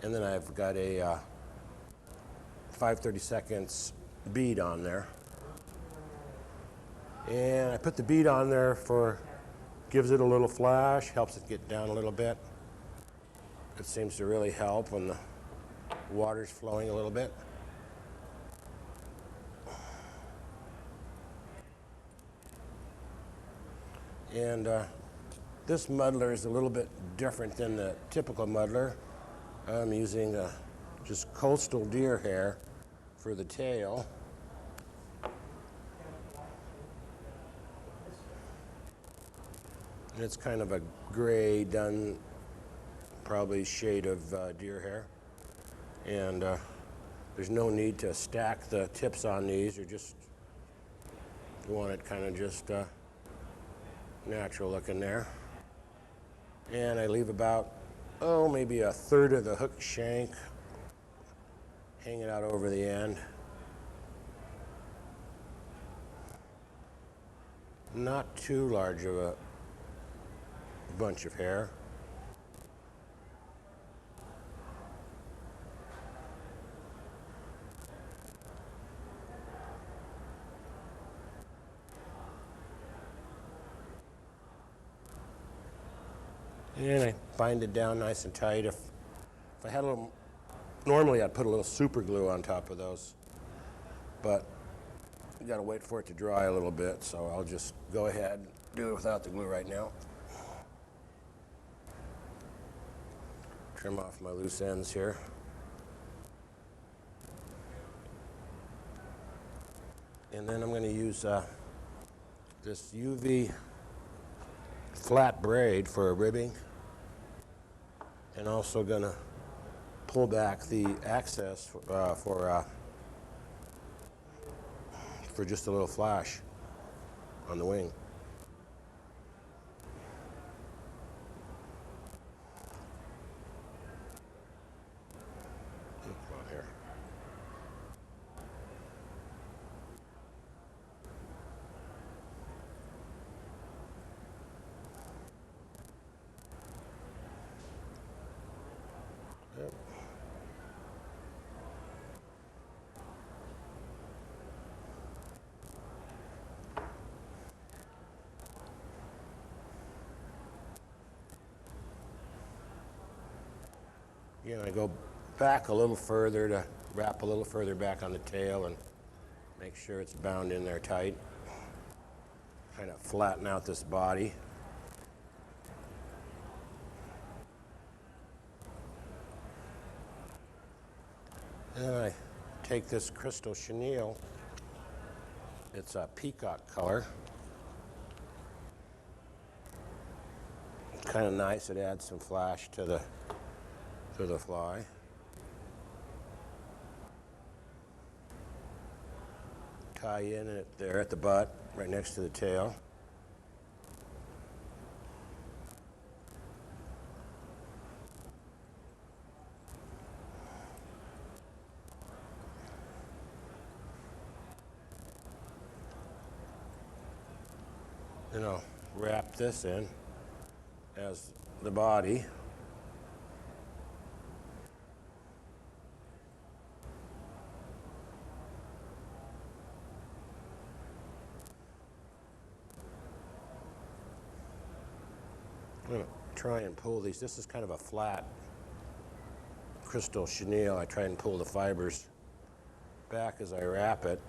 And then I've got a 5/32 bead on there. And I put the bead on there gives it a little flash, helps it get down a little bit. It seems to really help when the water's flowing a little bit. And this muddler is a little bit different than the typical muddler. I'm using just coastal deer hair for the tail. And it's kind of a gray dun, probably shade of deer hair. And there's no need to stack the tips on these. You want it kind of just natural looking there. And I leave about maybe a third of the hook shank hanging out over the end. Not too large of a bunch of hair. And I bind it down nice and tight. If I had a little, normally I'd put a little super glue on top of those, but you gotta wait for it to dry a little bit, so I'll just go ahead and do it without the glue right now. Trim off my loose ends here. And then I'm gonna use this UV flat braid for a ribbing, and also gonna pull back the access for just a little flash on the wing. Come on here. Again, I go back a little further to wrap a little further back on the tail and make sure it's bound in there tight. Kind of flatten out this body. And then I take this crystal chenille. It's a peacock color. Kind of nice. It adds some flash to the fly. Tie in it there at the butt, right next to the tail. Then I'll wrap this in as the body. I'm going to try and pull these. This is kind of a flat crystal chenille. I try and pull the fibers back as I wrap it.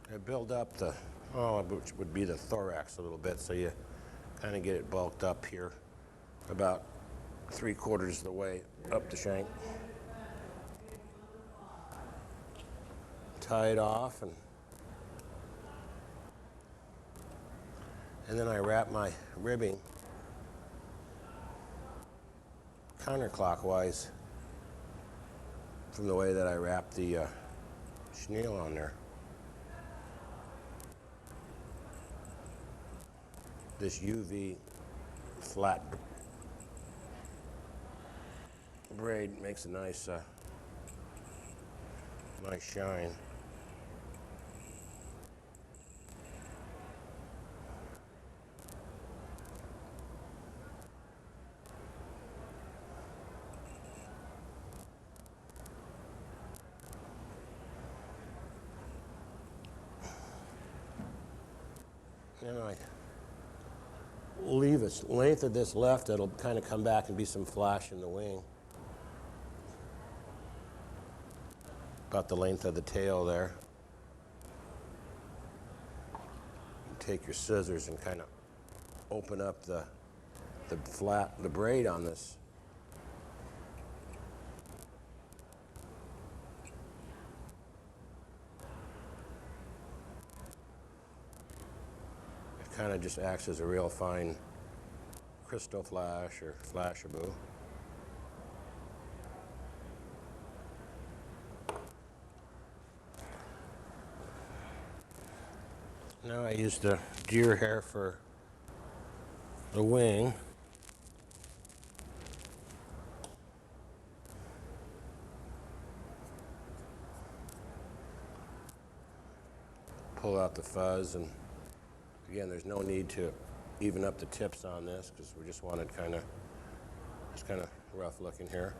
I build up the, which would be the thorax a little bit, so you kind of get it bulked up here about 3/4 of the way up the shank. Tie it off, and then I wrap my ribbing counterclockwise from the way that I wrap the chenille on there. This UV flat braid makes a nice, nice shine. And I leave a length of this left, it'll kind of come back and be some flash in the wing. About the length of the tail there. You take your scissors and kind of open up the braid on this. Kind of just acts as a real fine crystal flash or flashaboo. Now I use the deer hair for the wing. Pull out the fuzz, and again, there's no need to even up the tips on this because we just wanted just kind of rough looking here.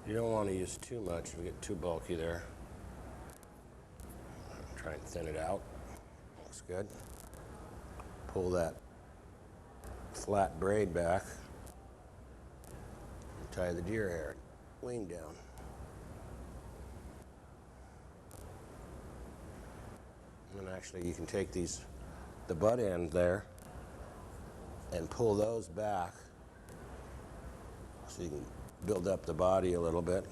You don't want to use too much, we get too bulky there. Try and thin it out. Looks good. Pull that flat braid back and tie the deer hair wing down. And actually you can take the butt end there and pull those back so you can build up the body a little bit.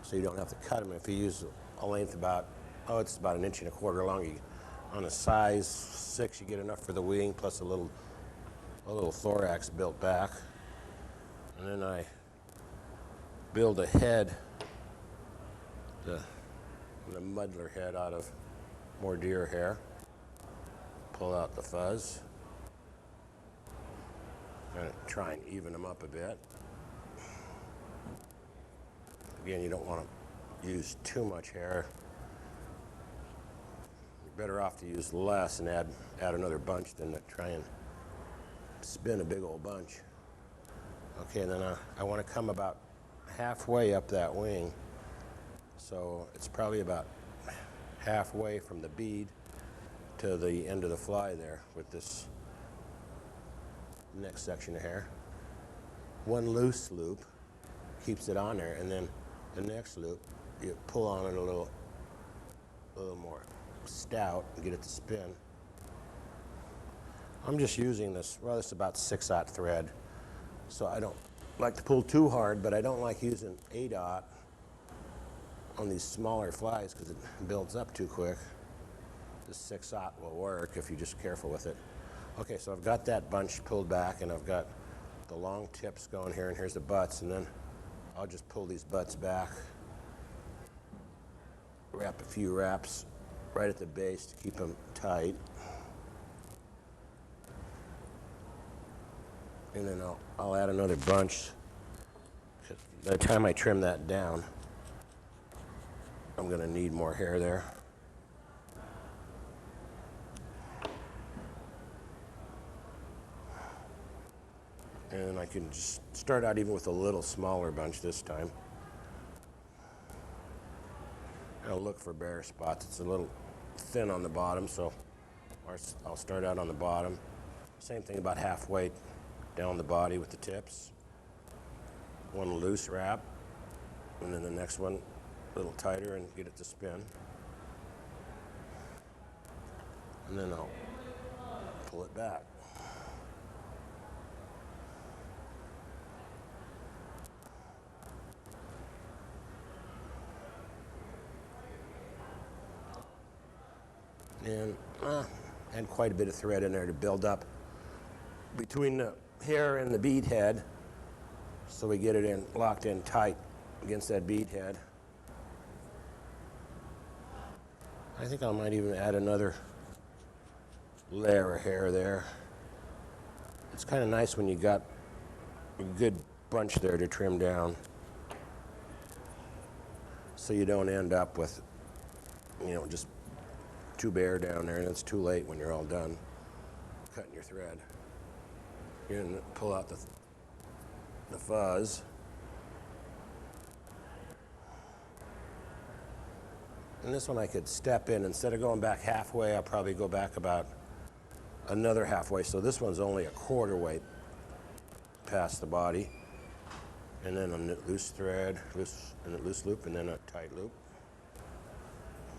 So you don't have to cut them. If you use a length about, it's about 1.25 inches long. On a size 6, you get enough for the wing plus a little thorax built back. And then I build a head to the muddler head out of more deer hair. Pull out the fuzz. And try and even them up a bit. Again, you don't want to use too much hair. You're better off to use less and add another bunch than to try and spin a big old bunch. Okay, and then I want to come about halfway up that wing. So it's probably about halfway from the bead to the end of the fly there with this next section of hair. One loose loop keeps it on there, and then the next loop, you pull on it a little more stout and get it to spin. I'm just using this, well, it's about 6/0 thread. So I don't like to pull too hard, but I don't like using 8/0 on these smaller flies because it builds up too quick. The 6/0 will work if you're just careful with it. Okay, so I've got that bunch pulled back, and I've got the long tips going here, and here's the butts, and then I'll just pull these butts back, wrap a few wraps right at the base to keep them tight. And then I'll add another bunch. By the time I trim that down, I'm going to need more hair there. And I can just start out even with a little smaller bunch this time. I'll look for bare spots. It's a little thin on the bottom, so I'll start out on the bottom. Same thing about halfway down the body with the tips. One loose wrap, and then the next one a little tighter and get it to spin. And then I'll pull it back. And add quite a bit of thread in there to build up between the hair and the bead head, so we get it in locked in tight against that bead head. I think I might even add another layer of hair there. It's kind of nice when you got a good bunch there to trim down, so you don't end up with, just too bare down there, and it's too late when you're all done cutting your thread. You're going to pull out the fuzz. And this one I could step in. Instead of going back halfway, I'll probably go back about another halfway. So this one's only a quarter way past the body. And then a loose thread, and a loose loop, and then a tight loop.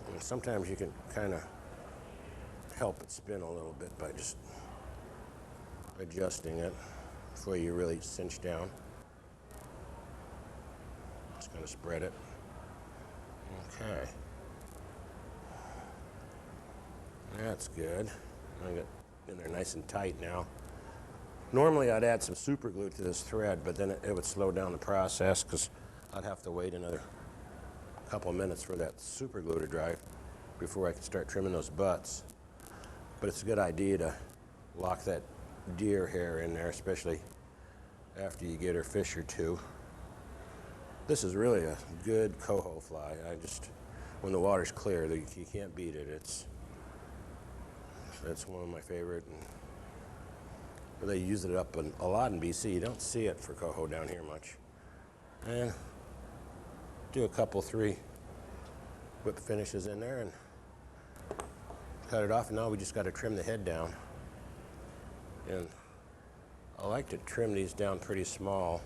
And sometimes you can kind of help it spin a little bit by just adjusting it before you really cinch down. Just kind of spread it. Okay. That's good. I got in there nice and tight now. Normally I'd add some super glue to this thread, but then it would slow down the process because I'd have to wait another couple of minutes for that super glue to dry before I could start trimming those butts. But it's a good idea to lock that deer hair in there, especially after you get her fish or two. This is really a good coho fly. When the water's clear, you can't beat it. That's one of my favorite. And they use it up a lot in BC. You don't see it for coho down here much. And do a couple, 3 whip finishes in there and cut it off. And now we just got to trim the head down. And I like to trim these down pretty small.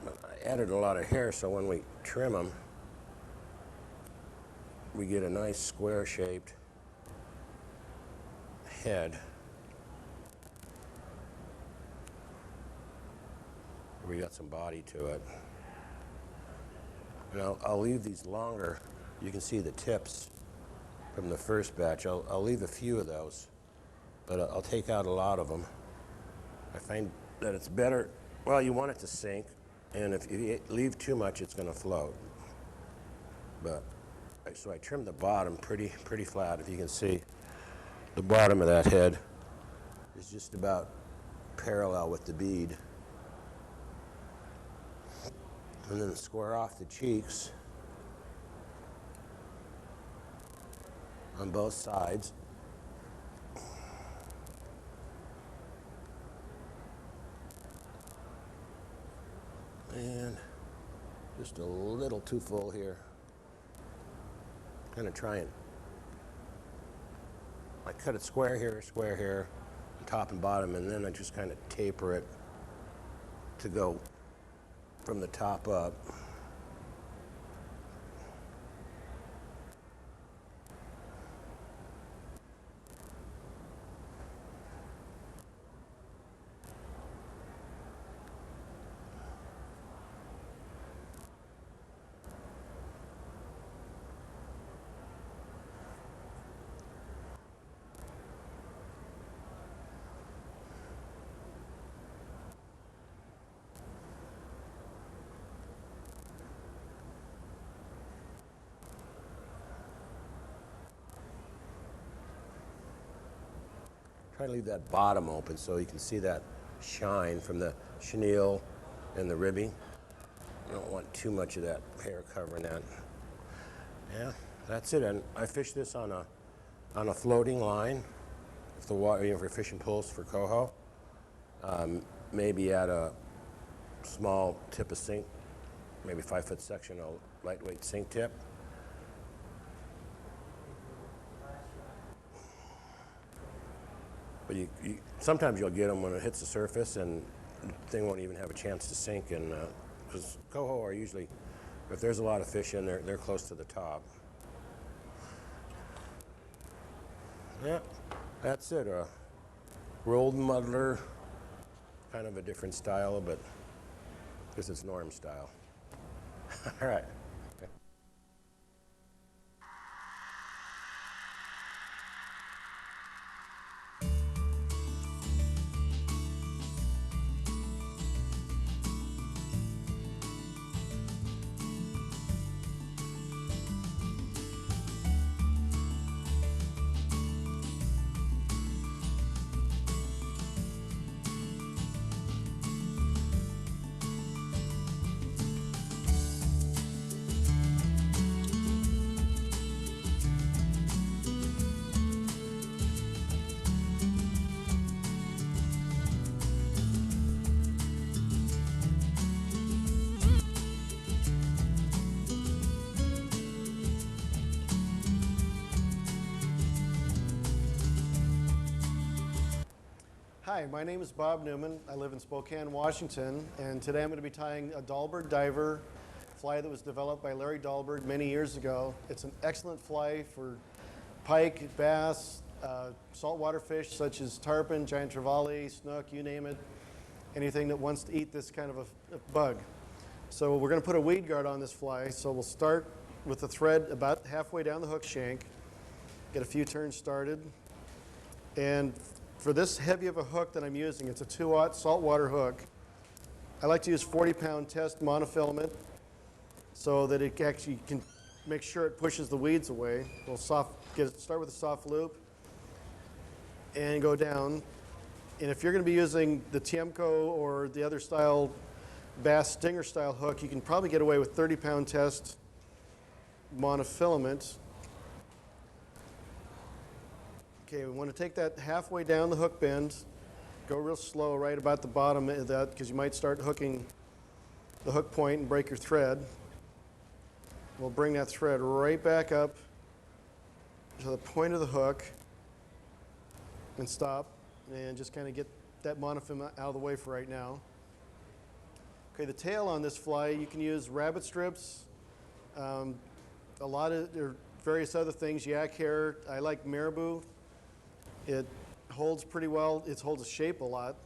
But I added a lot of hair, so when we trim them, we get a nice square-shaped head. We got some body to it. And I'll leave these longer. You can see the tips from the first batch. I'll leave a few of those, but I'll take out a lot of them. I find that it's better, well, you want it to sink, and if you leave too much, it's going to float. but so I trimmed the bottom pretty flat. If you can see, the bottom of that head is just about parallel with the bead. And then square off the cheeks on both sides. And just a little too full here. Kind of trying. I cut it square here, top and bottom, and then I just kind of taper it to go from the top up. Try to leave that bottom open so you can see that shine from the chenille and the ribbing. You don't want too much of that hair covering that. Yeah, that's it. And I fish this on a floating line. If the water, for fishing pulls for coho, maybe at a small tip of sink, maybe 5-foot section of lightweight sink tip. But sometimes you'll get them when it hits the surface and the thing won't even have a chance to sink. And because coho are usually, if there's a lot of fish in there, they're close to the top. Yeah, that's it. Rolled muddler, kind of a different style, but this is Norm style. All right. Hi, my name is Bob Newman. I live in Spokane, Washington, and today I'm going to be tying a Dahlberg diver fly that was developed by Larry Dahlberg many years ago. It's an excellent fly for pike, bass, saltwater fish such as tarpon, giant trevally, snook, you name it, anything that wants to eat this kind of a bug. So we're going to put a weed guard on this fly, so we'll start with the thread about halfway down the hook shank, get a few turns started, and for this heavy of a hook that I'm using, it's a 2-aught saltwater hook. I like to use 40-pound test monofilament so that it actually can make sure it pushes the weeds away. We'll start with a soft loop and go down. And if you're going to be using the Tiemco or the other style, bass stinger style hook, you can probably get away with 30-pound test monofilament. Okay, we want to take that halfway down the hook bend, go real slow right about the bottom of that because you might start hooking the hook point and break your thread. We'll bring that thread right back up to the point of the hook and stop and just kind of get that monofilament out of the way for right now. Okay, the tail on this fly, you can use rabbit strips, a lot of there are various other things, yak hair. I like marabou. It holds pretty well. It holds a shape a lot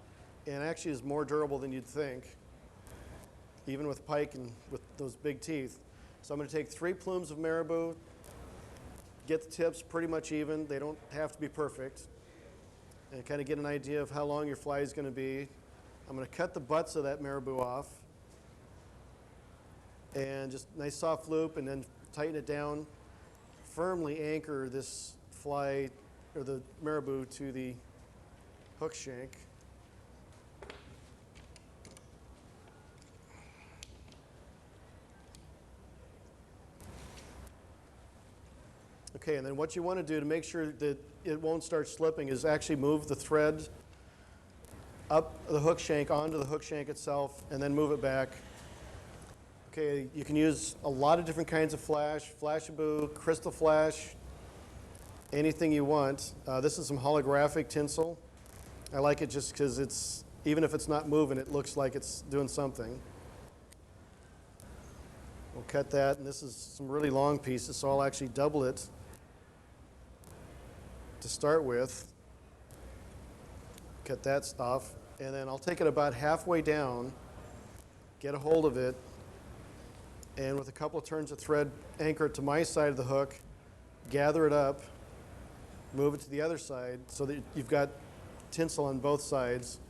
and actually is more durable than you'd think, even with pike and with those big teeth. So I'm going to take 3 plumes of marabou, get the tips pretty much even. They don't have to be perfect, and kind of get an idea of how long your fly is going to be. I'm going to cut the butts of that marabou off and just nice soft loop, and then tighten it down, firmly anchor this fly or the marabou to the hook shank. Okay, and then what you want to do to make sure that it won't start slipping is actually move the thread up the hook shank onto the hook shank itself and then move it back. Okay, you can use a lot of different kinds of flash, flashaboo, crystal flash, anything you want. This is some holographic tinsel. I like it just because it's, even if it's not moving, it looks like it's doing something. We'll cut that, and this is some really long pieces, so I'll actually double it to start with. Cut that off, and then I'll take it about halfway down, get a hold of it, and with a couple of turns of thread, anchor it to my side of the hook, gather it up, move it to the other side so that you've got tinsel on both sides.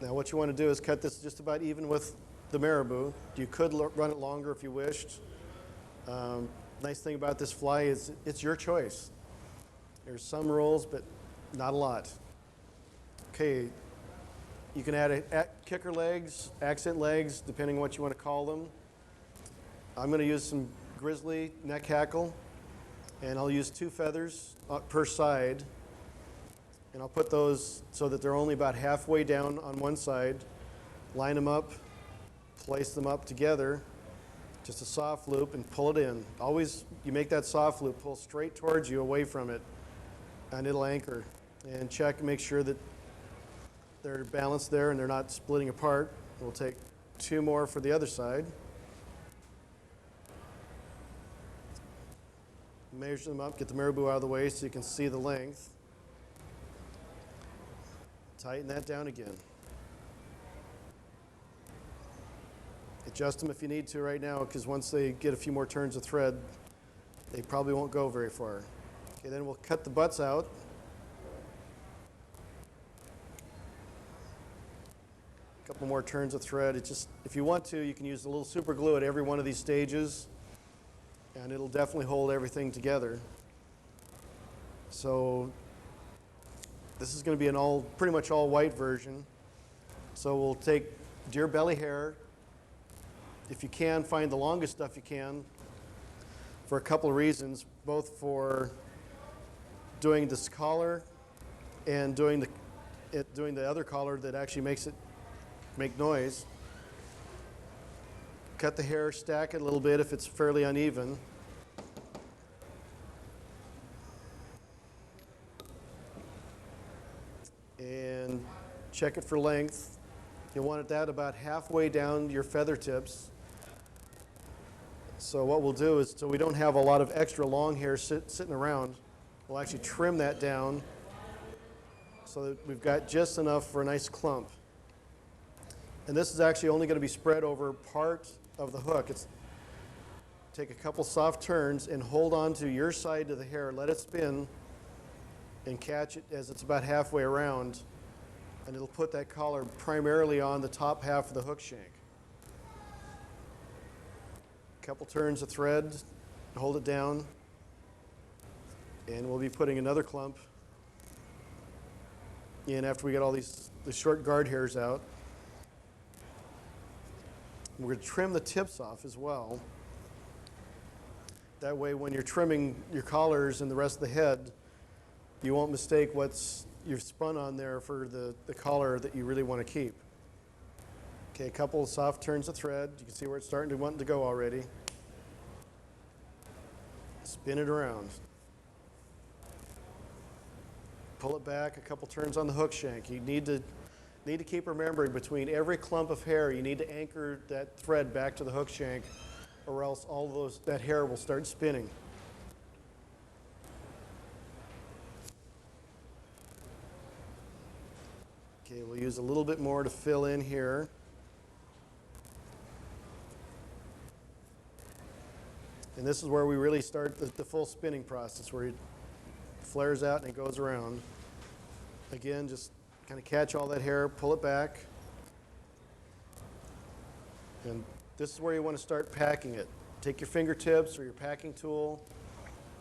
Now what you want to do is cut this just about even with the marabou. You could run it longer if you wished. Nice thing about this fly is it's your choice. There's some rules, but not a lot. Okay, you can add kicker legs, accent legs, depending on what you want to call them. I'm going to use some grizzly neck hackle, and I'll use 2 feathers per side. And I'll put those so that they're only about halfway down on one side. Line them up, place them up together, just a soft loop, and pull it in. Always, you make that soft loop, pull straight towards you, away from it, and it'll anchor. And check and make sure that they're balanced there and they're not splitting apart. We'll take 2 more for the other side. Measure them up, get the marabou out of the way so you can see the length. Tighten that down again. Adjust them if you need to right now, because once they get a few more turns of thread, they probably won't go very far. Okay, then we'll cut the butts out. A couple more turns of thread. It's just, if you want to, you can use a little super glue at every one of these stages, and it'll definitely hold everything together. So this is going to be an pretty much all white version. So we'll take deer belly hair. If you can, find the longest stuff you can, for a couple of reasons, both for doing this collar and doing the other collar that actually makes it make noise. Cut the hair, stack it a little bit if it's fairly uneven. And check it for length. You want it that about halfway down your feather tips. So what we'll do is, so we don't have a lot of extra long hair sitting around, we'll actually trim that down so that we've got just enough for a nice clump. And this is actually only going to be spread over part of the hook. Take a couple soft turns and hold on to your side of the hair, let it spin, and catch it as it's about halfway around, and it'll put that collar primarily on the top half of the hook shank. Couple turns of thread, hold it down, and we'll be putting another clump in after we get all the short guard hairs out. We're going to trim the tips off as well. That way when you're trimming your collars and the rest of the head, you won't mistake what's you've spun on there for the collar that you really want to keep. Okay, a couple of soft turns of thread. You can see where it's starting to want to go already. Spin it around. Pull it back, a couple turns on the hook shank. You need to keep remembering between every clump of hair, you need to anchor that thread back to the hook shank, or else that hair will start spinning. Okay, we'll use a little bit more to fill in here. And this is where we really start the full spinning process, where it flares out and it goes around. Again, just kind of catch all that hair, pull it back, and this is where you want to start packing it. Take your fingertips or your packing tool,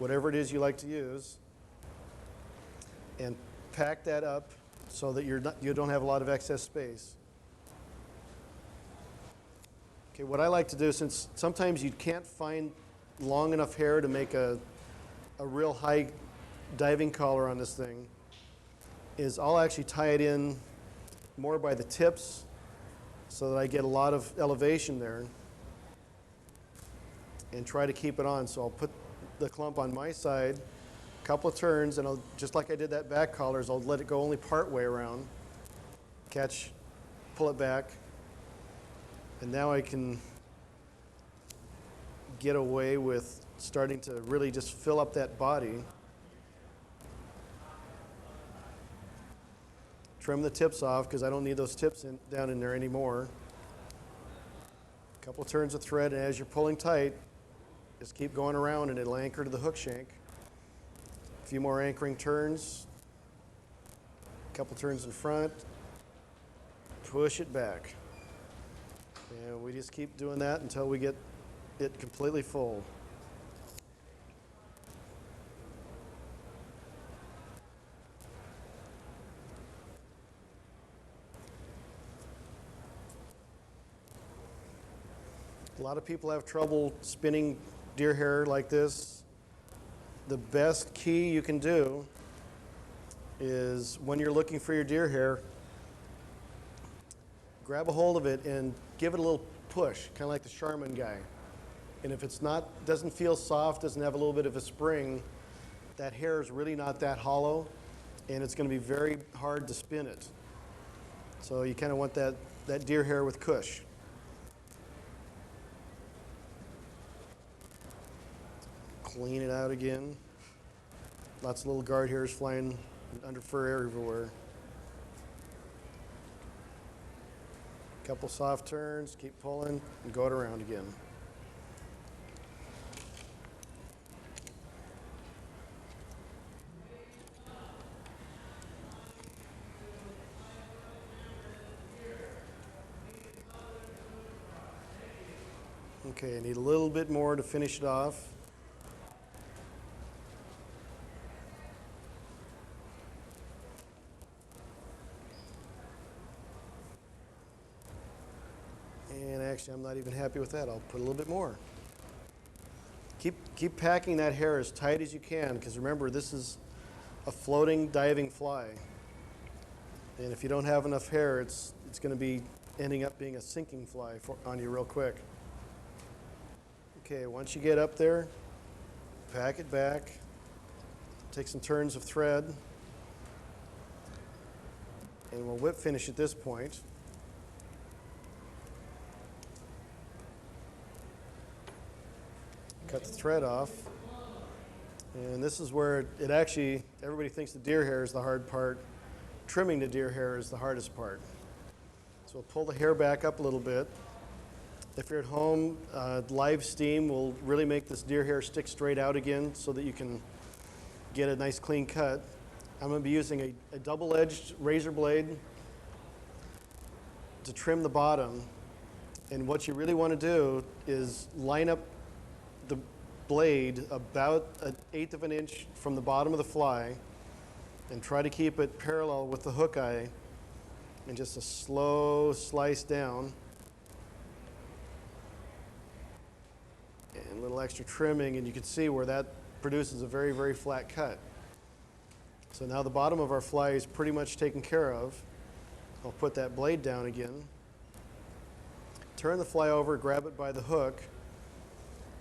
whatever it is you like to use, and pack that up so that you don't have a lot of excess space. Okay, what I like to do, since sometimes you can't find long enough hair to make a real high diving collar on this thing, is I'll actually tie it in more by the tips so that I get a lot of elevation there and try to keep it on. So I'll put the clump on my side, a couple of turns, and I'll, just like I did that back collars, I'll let it go only part way around, catch, pull it back, and now I can get away with starting to really just fill up that body. Trim the tips off because I don't need those tips down in there anymore. A couple turns of thread, and as you're pulling tight, just keep going around and it'll anchor to the hook shank. A few more anchoring turns, a couple turns in front, push it back. And we just keep doing that until we get it completely full. A lot of people have trouble spinning deer hair like this. The best key you can do is when you're looking for your deer hair, grab a hold of it and give it a little push, kind of like the Charmin guy. And if it's not, doesn't feel soft, doesn't have a little bit of a spring, that hair is really not that hollow, and it's going to be very hard to spin it. So you kind of want that deer hair with cush. Clean it out again. Lots of little guard hairs flying under fur everywhere. Couple soft turns, keep pulling, and go it around again. Okay, I need a little bit more to finish it off. And actually, I'm not even happy with that. I'll put a little bit more. Keep packing that hair as tight as you can, because remember, this is a floating diving fly. And if you don't have enough hair, it's going to be ending up being a sinking fly on you real quick. Okay, once you get up there, pack it back, take some turns of thread, and we'll whip finish at this point. Cut the thread off, and this is where it actually, everybody thinks the deer hair is the hard part. Trimming the deer hair is the hardest part. So we'll pull the hair back up a little bit. If you're at home, live steam will really make this deer hair stick straight out again so that you can get a nice clean cut. I'm going to be using a double-edged razor blade to trim the bottom. And what you really want to do is line up the blade about 1/8 of an inch from the bottom of the fly and try to keep it parallel with the hook eye, and just a slow slice down. And a little extra trimming, and you can see where that produces a very, very flat cut. So now the bottom of our fly is pretty much taken care of. I'll put that blade down again. Turn the fly over, grab it by the hook.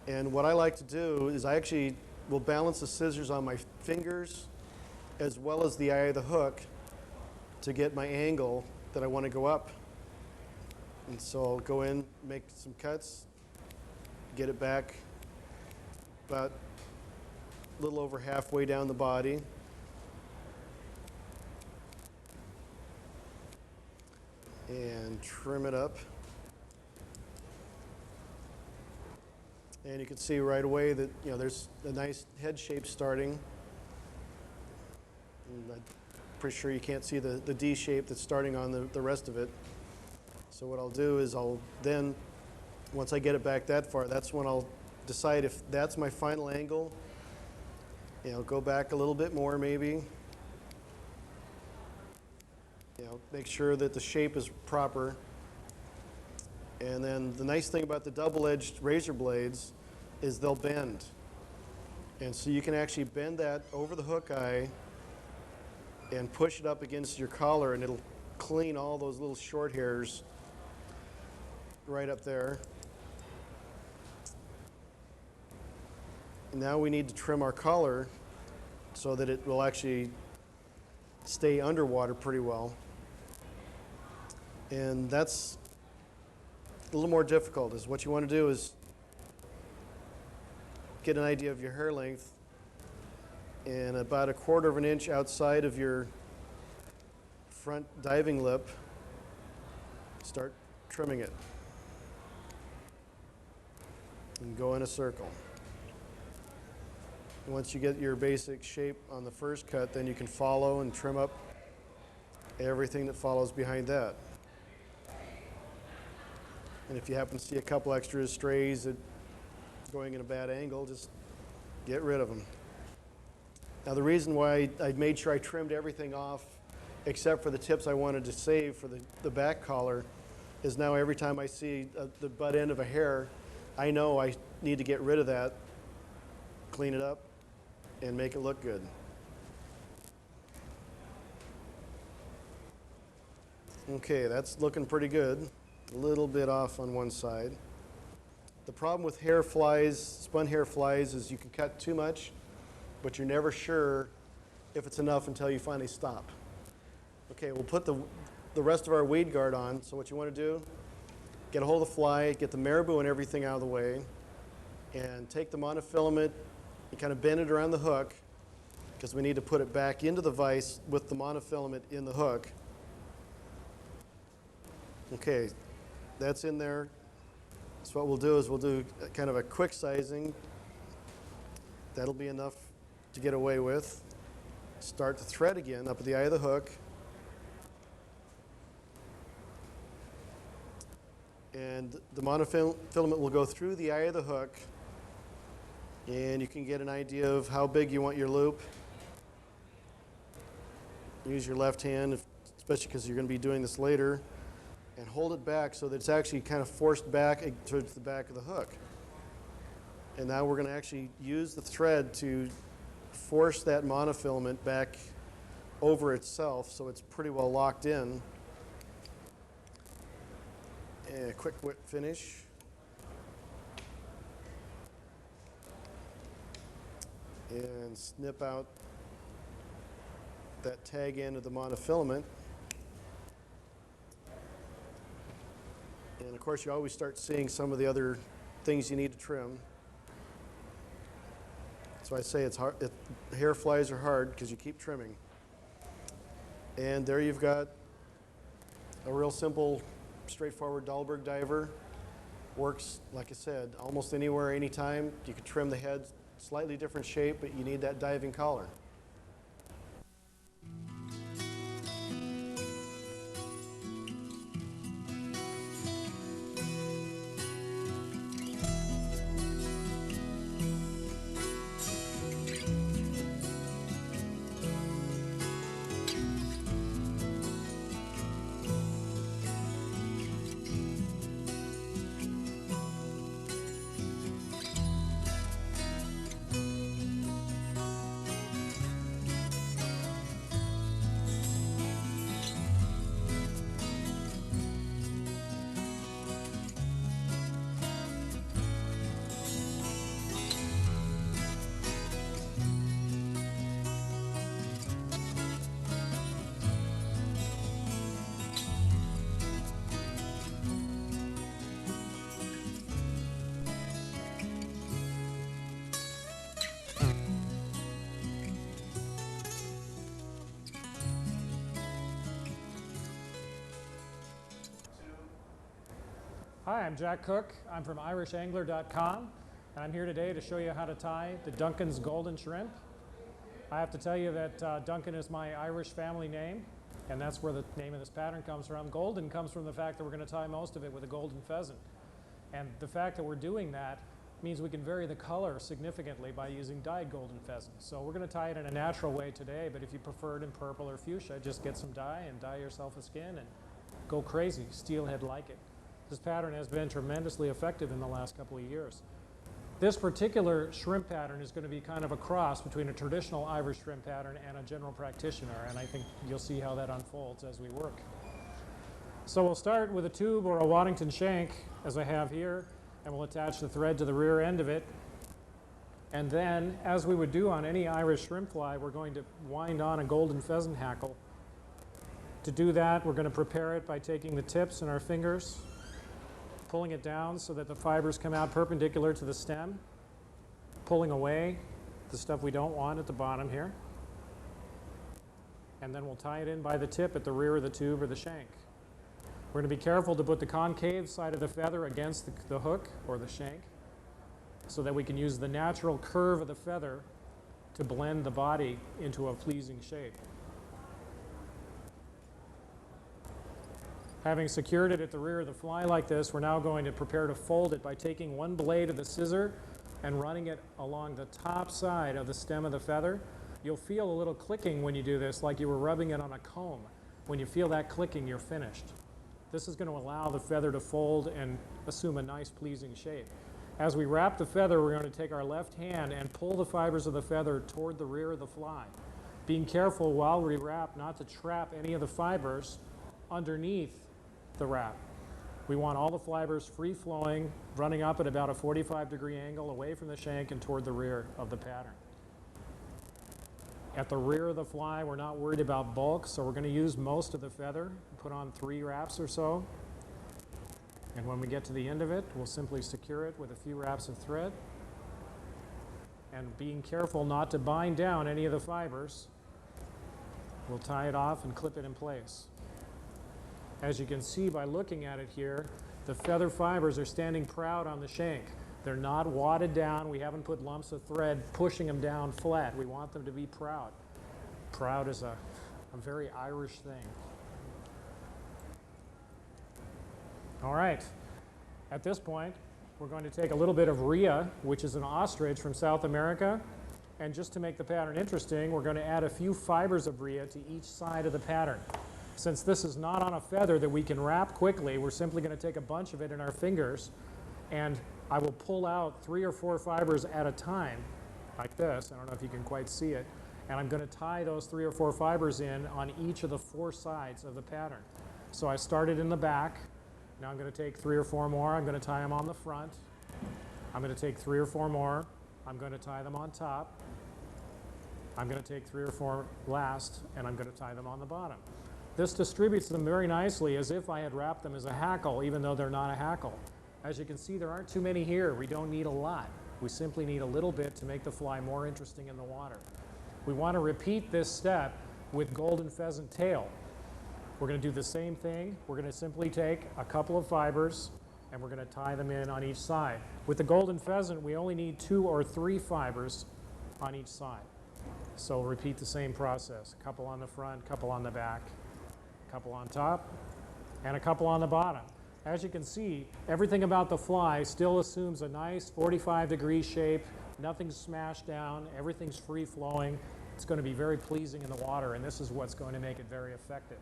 And what I like to do is I actually will balance the scissors on my fingers as well as the eye of the hook to get my angle that I want to go up. And so I'll go in, make some cuts, get it back about a little over halfway down the body. And trim it up. And you can see right away that there's a nice head shape starting. And I'm pretty sure you can't see the D shape that's starting on the rest of it. So what I'll do is I'll then once I get it back that far, that's when I'll decide if that's my final angle. You know, go back a little bit more maybe. You know, make sure that the shape is proper. And then the nice thing about the double-edged razor blades is they'll bend. And so you can actually bend that over the hook eye and push it up against your collar, and it'll clean all those little short hairs right up there. And now we need to trim our collar so that it will actually stay underwater pretty well. And that's a little more difficult. Is what you want to do is get an idea of your hair length, and about 1/4 of an inch outside of your front diving lip, start trimming it. And go in a circle. And once you get your basic shape on the first cut, then you can follow and trim up everything that follows behind that. And if you happen to see a couple extra strays that going in a bad angle, just get rid of them. Now the reason why I made sure I trimmed everything off except for the tips I wanted to save for the back collar is now every time I see the butt end of a hair, I know I need to get rid of that, clean it up, and make it look good. Okay, that's looking pretty good. A little bit off on one side. The problem with hair flies, spun hair flies, is you can cut too much, but you're never sure if it's enough until you finally stop. Okay, we'll put the rest of our weed guard on. So what you want to do, get a hold of the fly, get the marabou and everything out of the way, and take the monofilament and kind of bend it around the hook, because we need to put it back into the vise with the monofilament in the hook. Okay, that's in there. So what we'll do is we'll do kind of a quick sizing. That'll be enough to get away with. Start the thread again up at the eye of the hook. And the monofilament will go through the eye of the hook, and you can get an idea of how big you want your loop. Use your left hand, especially because you're going to be doing this later, and hold it back so that it's actually kind of forced back towards the back of the hook. And now we're going to actually use the thread to force that monofilament back over itself so it's pretty well locked in. And a quick whip finish. And snip out that tag end of the monofilament. And of course, you always start seeing some of the other things you need to trim. So I say it's hard. Hair flies are hard because you keep trimming. And there you've got a real simple, straightforward Dahlberg diver. Works, like I said, almost anywhere, anytime. You can trim the head, slightly different shape, but you need that diving collar. Hi, I'm Jack Cook. I'm from irishangler.com, and I'm here today to show you how to tie the Duncan's Golden Shrimp. I have to tell you that Duncan is my Irish family name, and that's where the name of this pattern comes from. Golden comes from the fact that we're going to tie most of it with a golden pheasant. And the fact that we're doing that means we can vary the color significantly by using dyed golden pheasant. So we're going to tie it in a natural way today, but if you prefer it in purple or fuchsia, just get some dye and dye yourself a skin and go crazy. Steelhead like it. This pattern has been tremendously effective in the last couple of years. This particular shrimp pattern is going to be kind of a cross between a traditional Irish shrimp pattern and a general practitioner, and I think you'll see how that unfolds as we work. So we'll start with a tube or a Waddington shank, as I have here, and we'll attach the thread to the rear end of it. And then, as we would do on any Irish shrimp fly, we're going to wind on a golden pheasant hackle. To do that, we're going to prepare it by taking the tips in our fingers, pulling it down so that the fibers come out perpendicular to the stem, pulling away the stuff we don't want at the bottom here. And then we'll tie it in by the tip at the rear of the tube or the shank. We're going to be careful to put the concave side of the feather against the hook or the shank so that we can use the natural curve of the feather to blend the body into a pleasing shape. Having secured it at the rear of the fly like this, we're now going to prepare to fold it by taking one blade of the scissor and running it along the top side of the stem of the feather. You'll feel a little clicking when you do this, like you were rubbing it on a comb. When you feel that clicking, you're finished. This is going to allow the feather to fold and assume a nice, pleasing shape. As we wrap the feather, we're going to take our left hand and pull the fibers of the feather toward the rear of the fly. Being careful while we wrap not to trap any of the fibers underneath the wrap. We want all the fibers free-flowing, running up at about a 45-degree angle away from the shank and toward the rear of the pattern. At the rear of the fly, we're not worried about bulk, so we're going to use most of the feather, put on 3 wraps or so. And when we get to the end of it, we'll simply secure it with a few wraps of thread. And being careful not to bind down any of the fibers, we'll tie it off and clip it in place. As you can see by looking at it here, the feather fibers are standing proud on the shank. They're not wadded down. We haven't put lumps of thread pushing them down flat. We want them to be proud. Proud is a very Irish thing. All right. At this point, we're going to take a little bit of rhea, which is an ostrich from South America. And just to make the pattern interesting, we're going to add a few fibers of rhea to each side of the pattern. Since this is not on a feather that we can wrap quickly, we're simply going to take a bunch of it in our fingers, and I will pull out 3 or 4 fibers at a time, like this. I don't know if you can quite see it. And I'm going to tie those 3 or 4 fibers in on each of the 4 sides of the pattern. So I started in the back. Now I'm going to take 3 or 4 more. I'm going to tie them on the front. I'm going to take 3 or 4 more. I'm going to tie them on top. I'm going to take 3 or 4 last, and I'm going to tie them on the bottom. This distributes them very nicely as if I had wrapped them as a hackle, even though they're not a hackle. As you can see, there aren't too many here. We don't need a lot. We simply need a little bit to make the fly more interesting in the water. We want to repeat this step with golden pheasant tail. We're going to do the same thing. We're going to simply take a couple of fibers and we're going to tie them in on each side. With the golden pheasant, we only need 2 or 3 fibers on each side. So we'll repeat the same process. A couple on the front, a couple on the back, a couple on top, and a couple on the bottom. As you can see, everything about the fly still assumes a nice 45-degree shape. Nothing's smashed down. Everything's free-flowing. It's going to be very pleasing in the water, and this is what's going to make it very effective.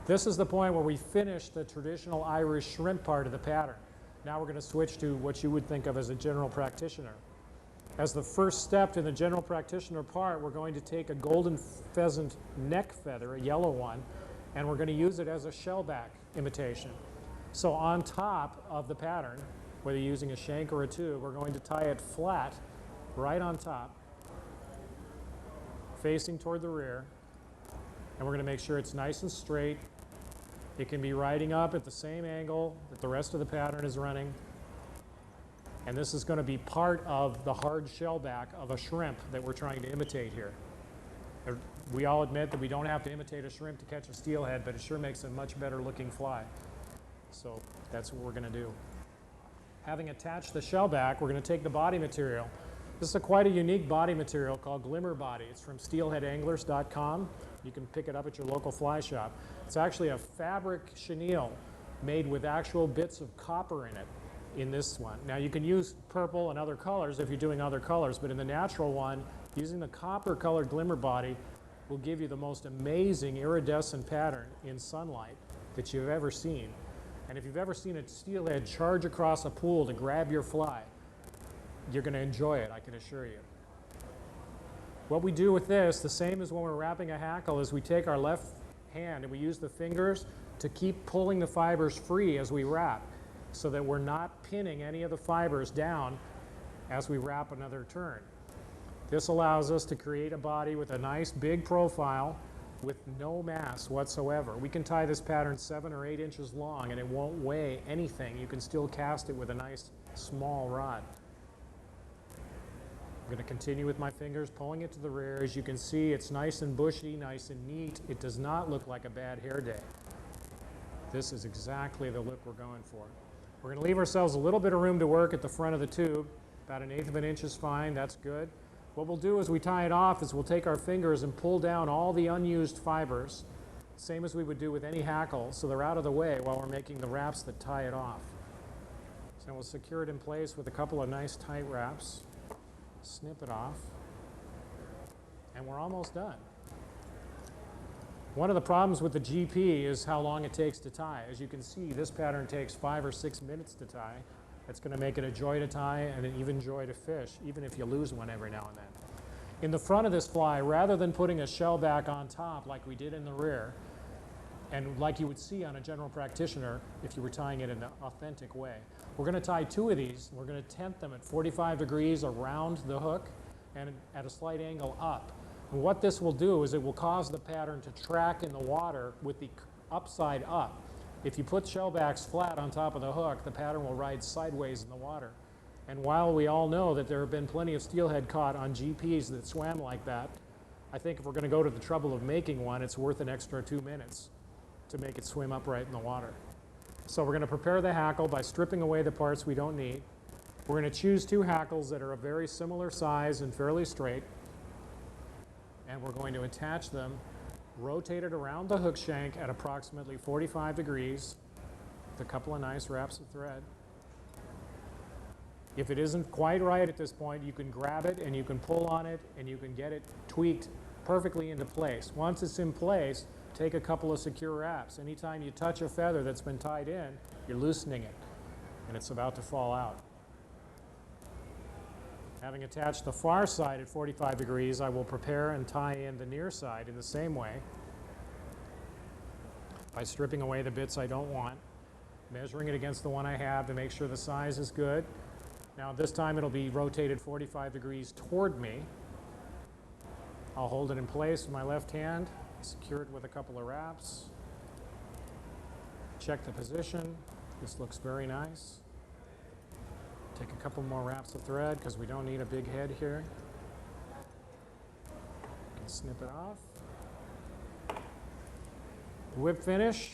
This is the point where we finish the traditional Irish shrimp part of the pattern. Now we're going to switch to what you would think of as a general practitioner. As the first step in the general practitioner part, we're going to take a golden pheasant neck feather, a yellow one, and we're going to use it as a shellback imitation. So on top of the pattern, whether you're using a shank or a tube, we're going to tie it flat right on top, facing toward the rear, and we're going to make sure it's nice and straight. It can be riding up at the same angle that the rest of the pattern is running. And this is going to be part of the hard shellback of a shrimp that we're trying to imitate here. We all admit that we don't have to imitate a shrimp to catch a steelhead, but it sure makes a much better looking fly. So that's what we're going to do. Having attached the shellback, we're going to take the body material. This is quite a unique body material called Glimmer Body. It's from steelheadanglers.com. You can pick it up at your local fly shop. It's actually a fabric chenille made with actual bits of copper in it in this one. Now you can use purple and other colors if you're doing other colors, but in the natural one, using the copper colored glimmer body will give you the most amazing iridescent pattern in sunlight that you've ever seen. And if you've ever seen a steelhead charge across a pool to grab your fly, you're going to enjoy it, I can assure you. What we do with this, the same as when we're wrapping a hackle, is we take our left hand and we use the fingers to keep pulling the fibers free as we wrap, so that we're not pinning any of the fibers down as we wrap another turn. This allows us to create a body with a nice big profile with no mass whatsoever. We can tie this pattern 7 or 8 inches long and it won't weigh anything. You can still cast it with a nice small rod. I'm going to continue with my fingers, pulling it to the rear. As you can see, it's nice and bushy, nice and neat. It does not look like a bad hair day. This is exactly the look we're going for. We're going to leave ourselves a little bit of room to work at the front of the tube. About 1/8 of an inch is fine, that's good. What we'll do as we tie it off is we'll take our fingers and pull down all the unused fibers, same as we would do with any hackle, so they're out of the way while we're making the wraps that tie it off. So we'll secure it in place with a couple of nice tight wraps, snip it off, and we're almost done. One of the problems with the GP is how long it takes to tie. As you can see, this pattern takes 5 or 6 minutes to tie. It's going to make it a joy to tie and an even joy to fish, even if you lose one every now and then. In the front of this fly, rather than putting a shell back on top like we did in the rear, and like you would see on a general practitioner if you were tying it in an authentic way, we're going to tie 2 of these. We're going to tent them at 45 degrees around the hook and at a slight angle up. And what this will do is it will cause the pattern to track in the water with the upside up. If you put shellbacks flat on top of the hook, the pattern will ride sideways in the water. And while we all know that there have been plenty of steelhead caught on GPs that swam like that, I think if we're going to go to the trouble of making one, it's worth an extra 2 minutes to make it swim upright in the water. So we're going to prepare the hackle by stripping away the parts we don't need. We're going to choose 2 hackles that are of very similar size and fairly straight. And we're going to attach them, rotate it around the hook shank at approximately 45 degrees with a couple of nice wraps of thread. If it isn't quite right at this point, you can grab it and you can pull on it and you can get it tweaked perfectly into place. Once it's in place, take a couple of secure wraps. Anytime you touch a feather that's been tied in, you're loosening it and it's about to fall out. Having attached the far side at 45 degrees, I will prepare and tie in the near side in the same way by stripping away the bits I don't want, measuring it against the one I have to make sure the size is good. Now this time it'll be rotated 45 degrees toward me. I'll hold it in place with my left hand, secure it with a couple of wraps, check the position. This looks very nice. Take a couple more wraps of thread because we don't need a big head here. Snip it off. The whip finish.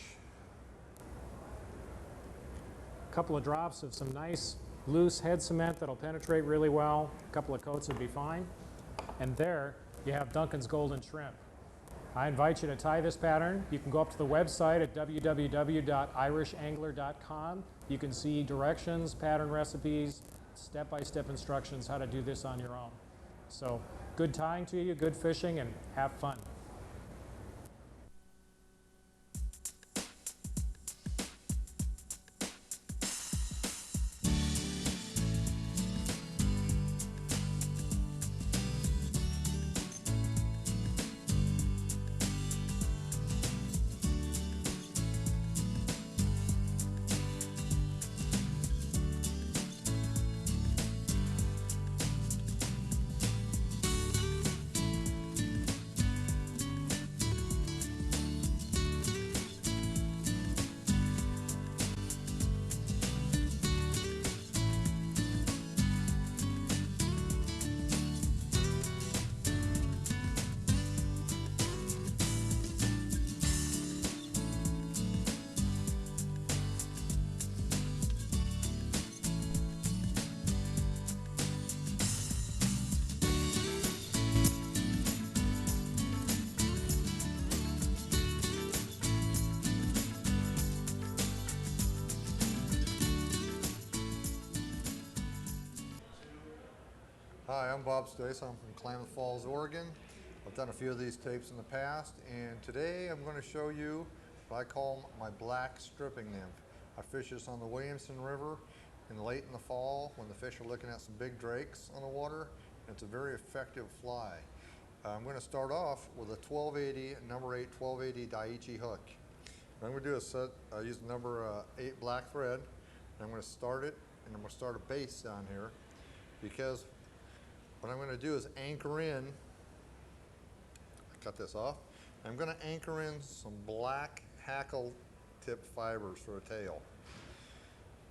A couple of drops of some nice loose head cement that'll penetrate really well. A couple of coats would be fine. And there you have Duncan's Golden Shrimp. I invite you to tie this pattern. You can go up to the website at www.irishangler.com. You can see directions, pattern recipes, step-by-step instructions how to do this on your own. So good tying to you, good fishing, and have fun. Hi, I'm Bob Stace. I'm from Klamath Falls, Oregon. I've done a few of these tapes in the past, and today I'm going to show you what I call my black stripping nymph. I fish this on the Williamson River late in the fall when the fish are looking at some big drakes on the water. It's a very effective fly. I'm going to start off with a 1280, number 8 1280 Daiichi hook. What I'm going to do is use the number 8 black thread. I'm going to start it, and I'm going to start a base down here, because what I'm going to do is anchor in, cut this off, I'm going to anchor in some black hackle tip fibers for a tail.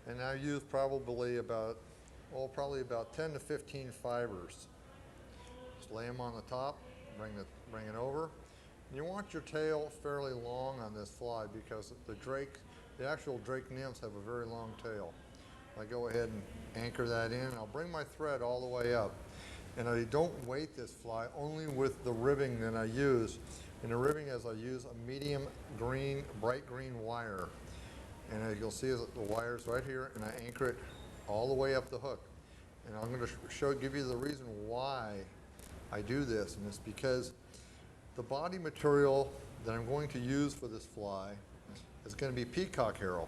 And I use probably about 10 to 15 fibers. Just lay them on the top, bring it over. And you want your tail fairly long on this fly because the actual drake nymphs have a very long tail. I go ahead and anchor that in. I'll bring my thread all the way up. And I don't weight this fly, only with the ribbing that I use. And the ribbing is I use a medium green, bright green wire. And as you'll see the wire's right here, and I anchor it all the way up the hook. And I'm going to give you the reason why I do this, and it's because the body material that I'm going to use for this fly is going to be peacock herring.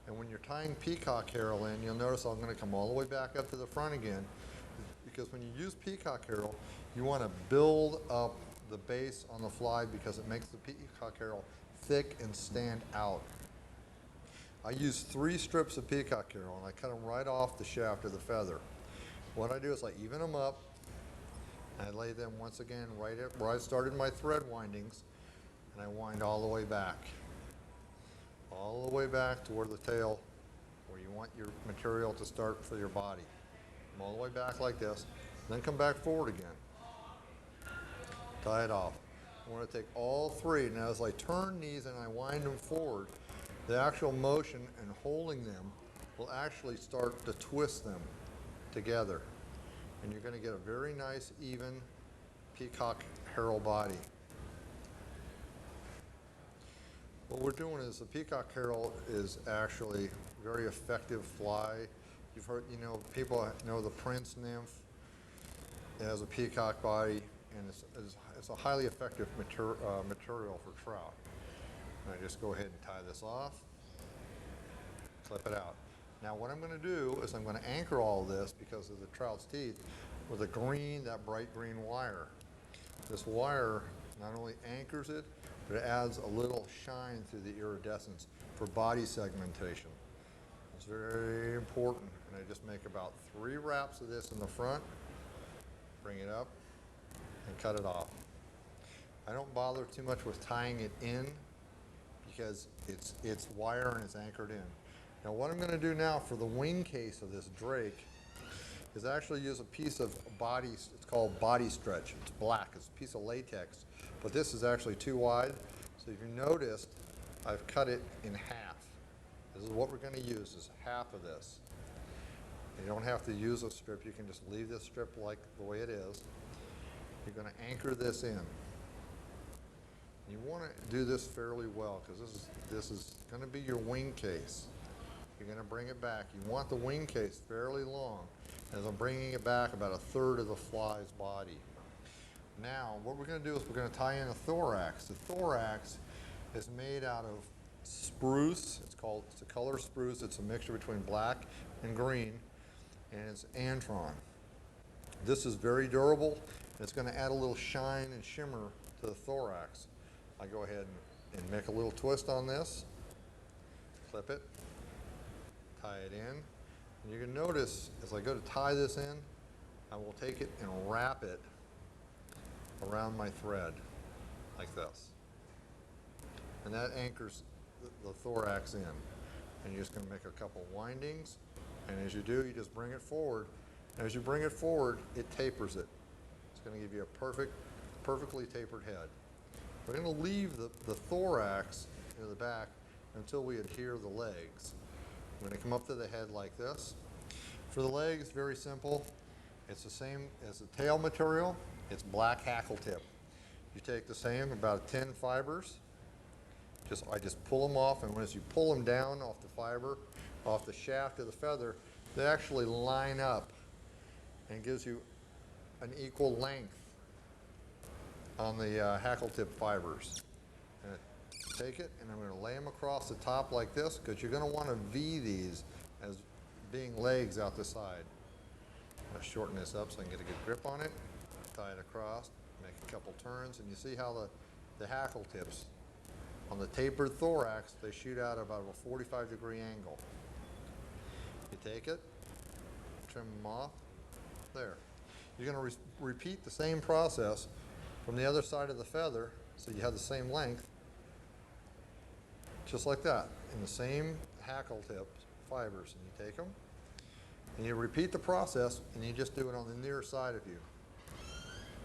And when you're tying peacock herring in, you'll notice I'm going to come all the way back up to the front again, because when you use peacock herring, you want to build up the base on the fly because it makes the peacock herring thick and stand out. I use 3 strips of peacock herring, and I cut them right off the shaft of the feather. What I do is I even them up, and I lay them once again right at where I started my thread windings, and I wind all the way back. All the way back to where the tail, where you want your material to start for your body. Come all the way back like this, then come back forward again. Tie it off. I want to take all 3. Now as I turn these and I wind them forward, the actual motion and holding them will actually start to twist them together. And you're going to get a very nice, even peacock herring body. What we're doing is the peacock herring is actually a very effective fly. You've heard, people know the prince nymph. It has a peacock body, and it's a highly effective material for trout. And I just go ahead and tie this off, clip it out. Now what I'm going to do is I'm going to anchor all of this because of the trout's teeth with that bright green wire. This wire not only anchors it, but it adds a little shine through the iridescence for body segmentation. It's very important. And I just make about 3 wraps of this in the front, bring it up, and cut it off. I don't bother too much with tying it in because it's wire and it's anchored in. Now what I'm going to do now for the wing case of this drake is actually use a piece of body, it's called body stretch. It's black, it's a piece of latex, but this is actually too wide. So if you noticed, I've cut it in half. This is what we're going to use, is half of this. You don't have to use a strip, you can just leave this strip like the way it is. You're going to anchor this in. You want to do this fairly well because this is going to be your wing case. You're going to bring it back. You want the wing case fairly long. As I'm bringing it back about 1/3 of the fly's body. Now, what we're going to do is we're going to tie in a thorax. The thorax is made out of spruce. It's a color spruce. It's a mixture between black and green, and it's antron. This is very durable. It's going to add a little shine and shimmer to the thorax. I go ahead and make a little twist on this, clip it, tie it in. And you can notice as I go to tie this in, I will take it and wrap it around my thread like this. And that anchors the thorax in. And you're just going to make a couple windings. And as you do, you just bring it forward. And as you bring it forward, it tapers it. It's going to give you a perfectly tapered head. We're going to leave the thorax in the back until we adhere the legs. I'm going to come up to the head like this. For the legs, very simple. It's the same as the tail material. It's black hackle tip. You take the same, about 10 fibers. I just pull them off, and as you pull them down off the fiber, off the shaft of the feather, they actually line up and gives you an equal length on the hackle tip fibers. And take it, and I'm going to lay them across the top like this, because you're going to want to V these as being legs out the side. I'm going to shorten this up so I can get a good grip on it, tie it across, make a couple turns, and you see how the hackle tips on the tapered thorax, they shoot out about a 45-degree angle. You take it, trim them off, there. You're going to repeat the same process from the other side of the feather, so you have the same length, just like that, in the same hackle tip fibers. And you take them, and you repeat the process, and you just do it on the near side of you.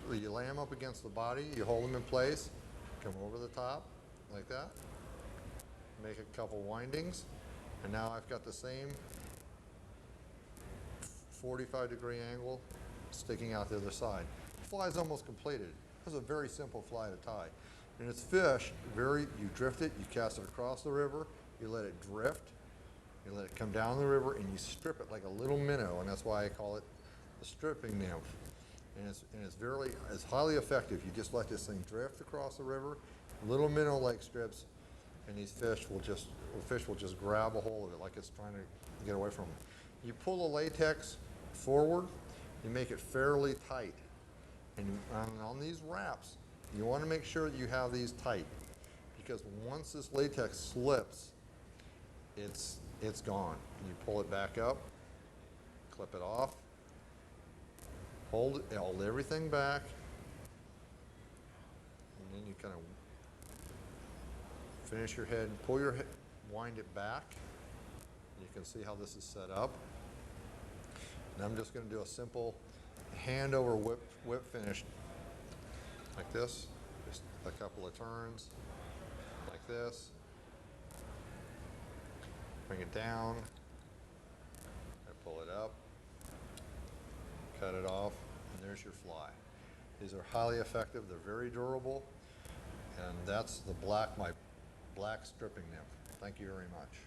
So you lay them up against the body, you hold them in place, come over the top, like that, make a couple windings, and now I've got the same 45-degree angle sticking out the other side. The fly is almost completed. This is a very simple fly to tie. And it's fish, you drift it, you cast it across the river, you let it drift, you let it come down the river, and you strip it like a little minnow, and that's why I call it the stripping nymph. And it's highly effective. You just let this thing drift across the river, little minnow-like strips, and these fish will just grab a hold of it like it's trying to get away from it. You pull the latex forward, you make it fairly tight. And on these wraps, you want to make sure that you have these tight, because once this latex slips, it's gone. You pull it back up, clip it off, hold everything back, and then you kind of finish your head, pull your head, wind it back. You can see how this is set up. And I'm just going to do a simple hand over whip finish like this, just a couple of turns like this. Bring it down, and pull it up, cut it off, and there's your fly. These are highly effective, they're very durable, and that's my black stripping nymph. Thank you very much.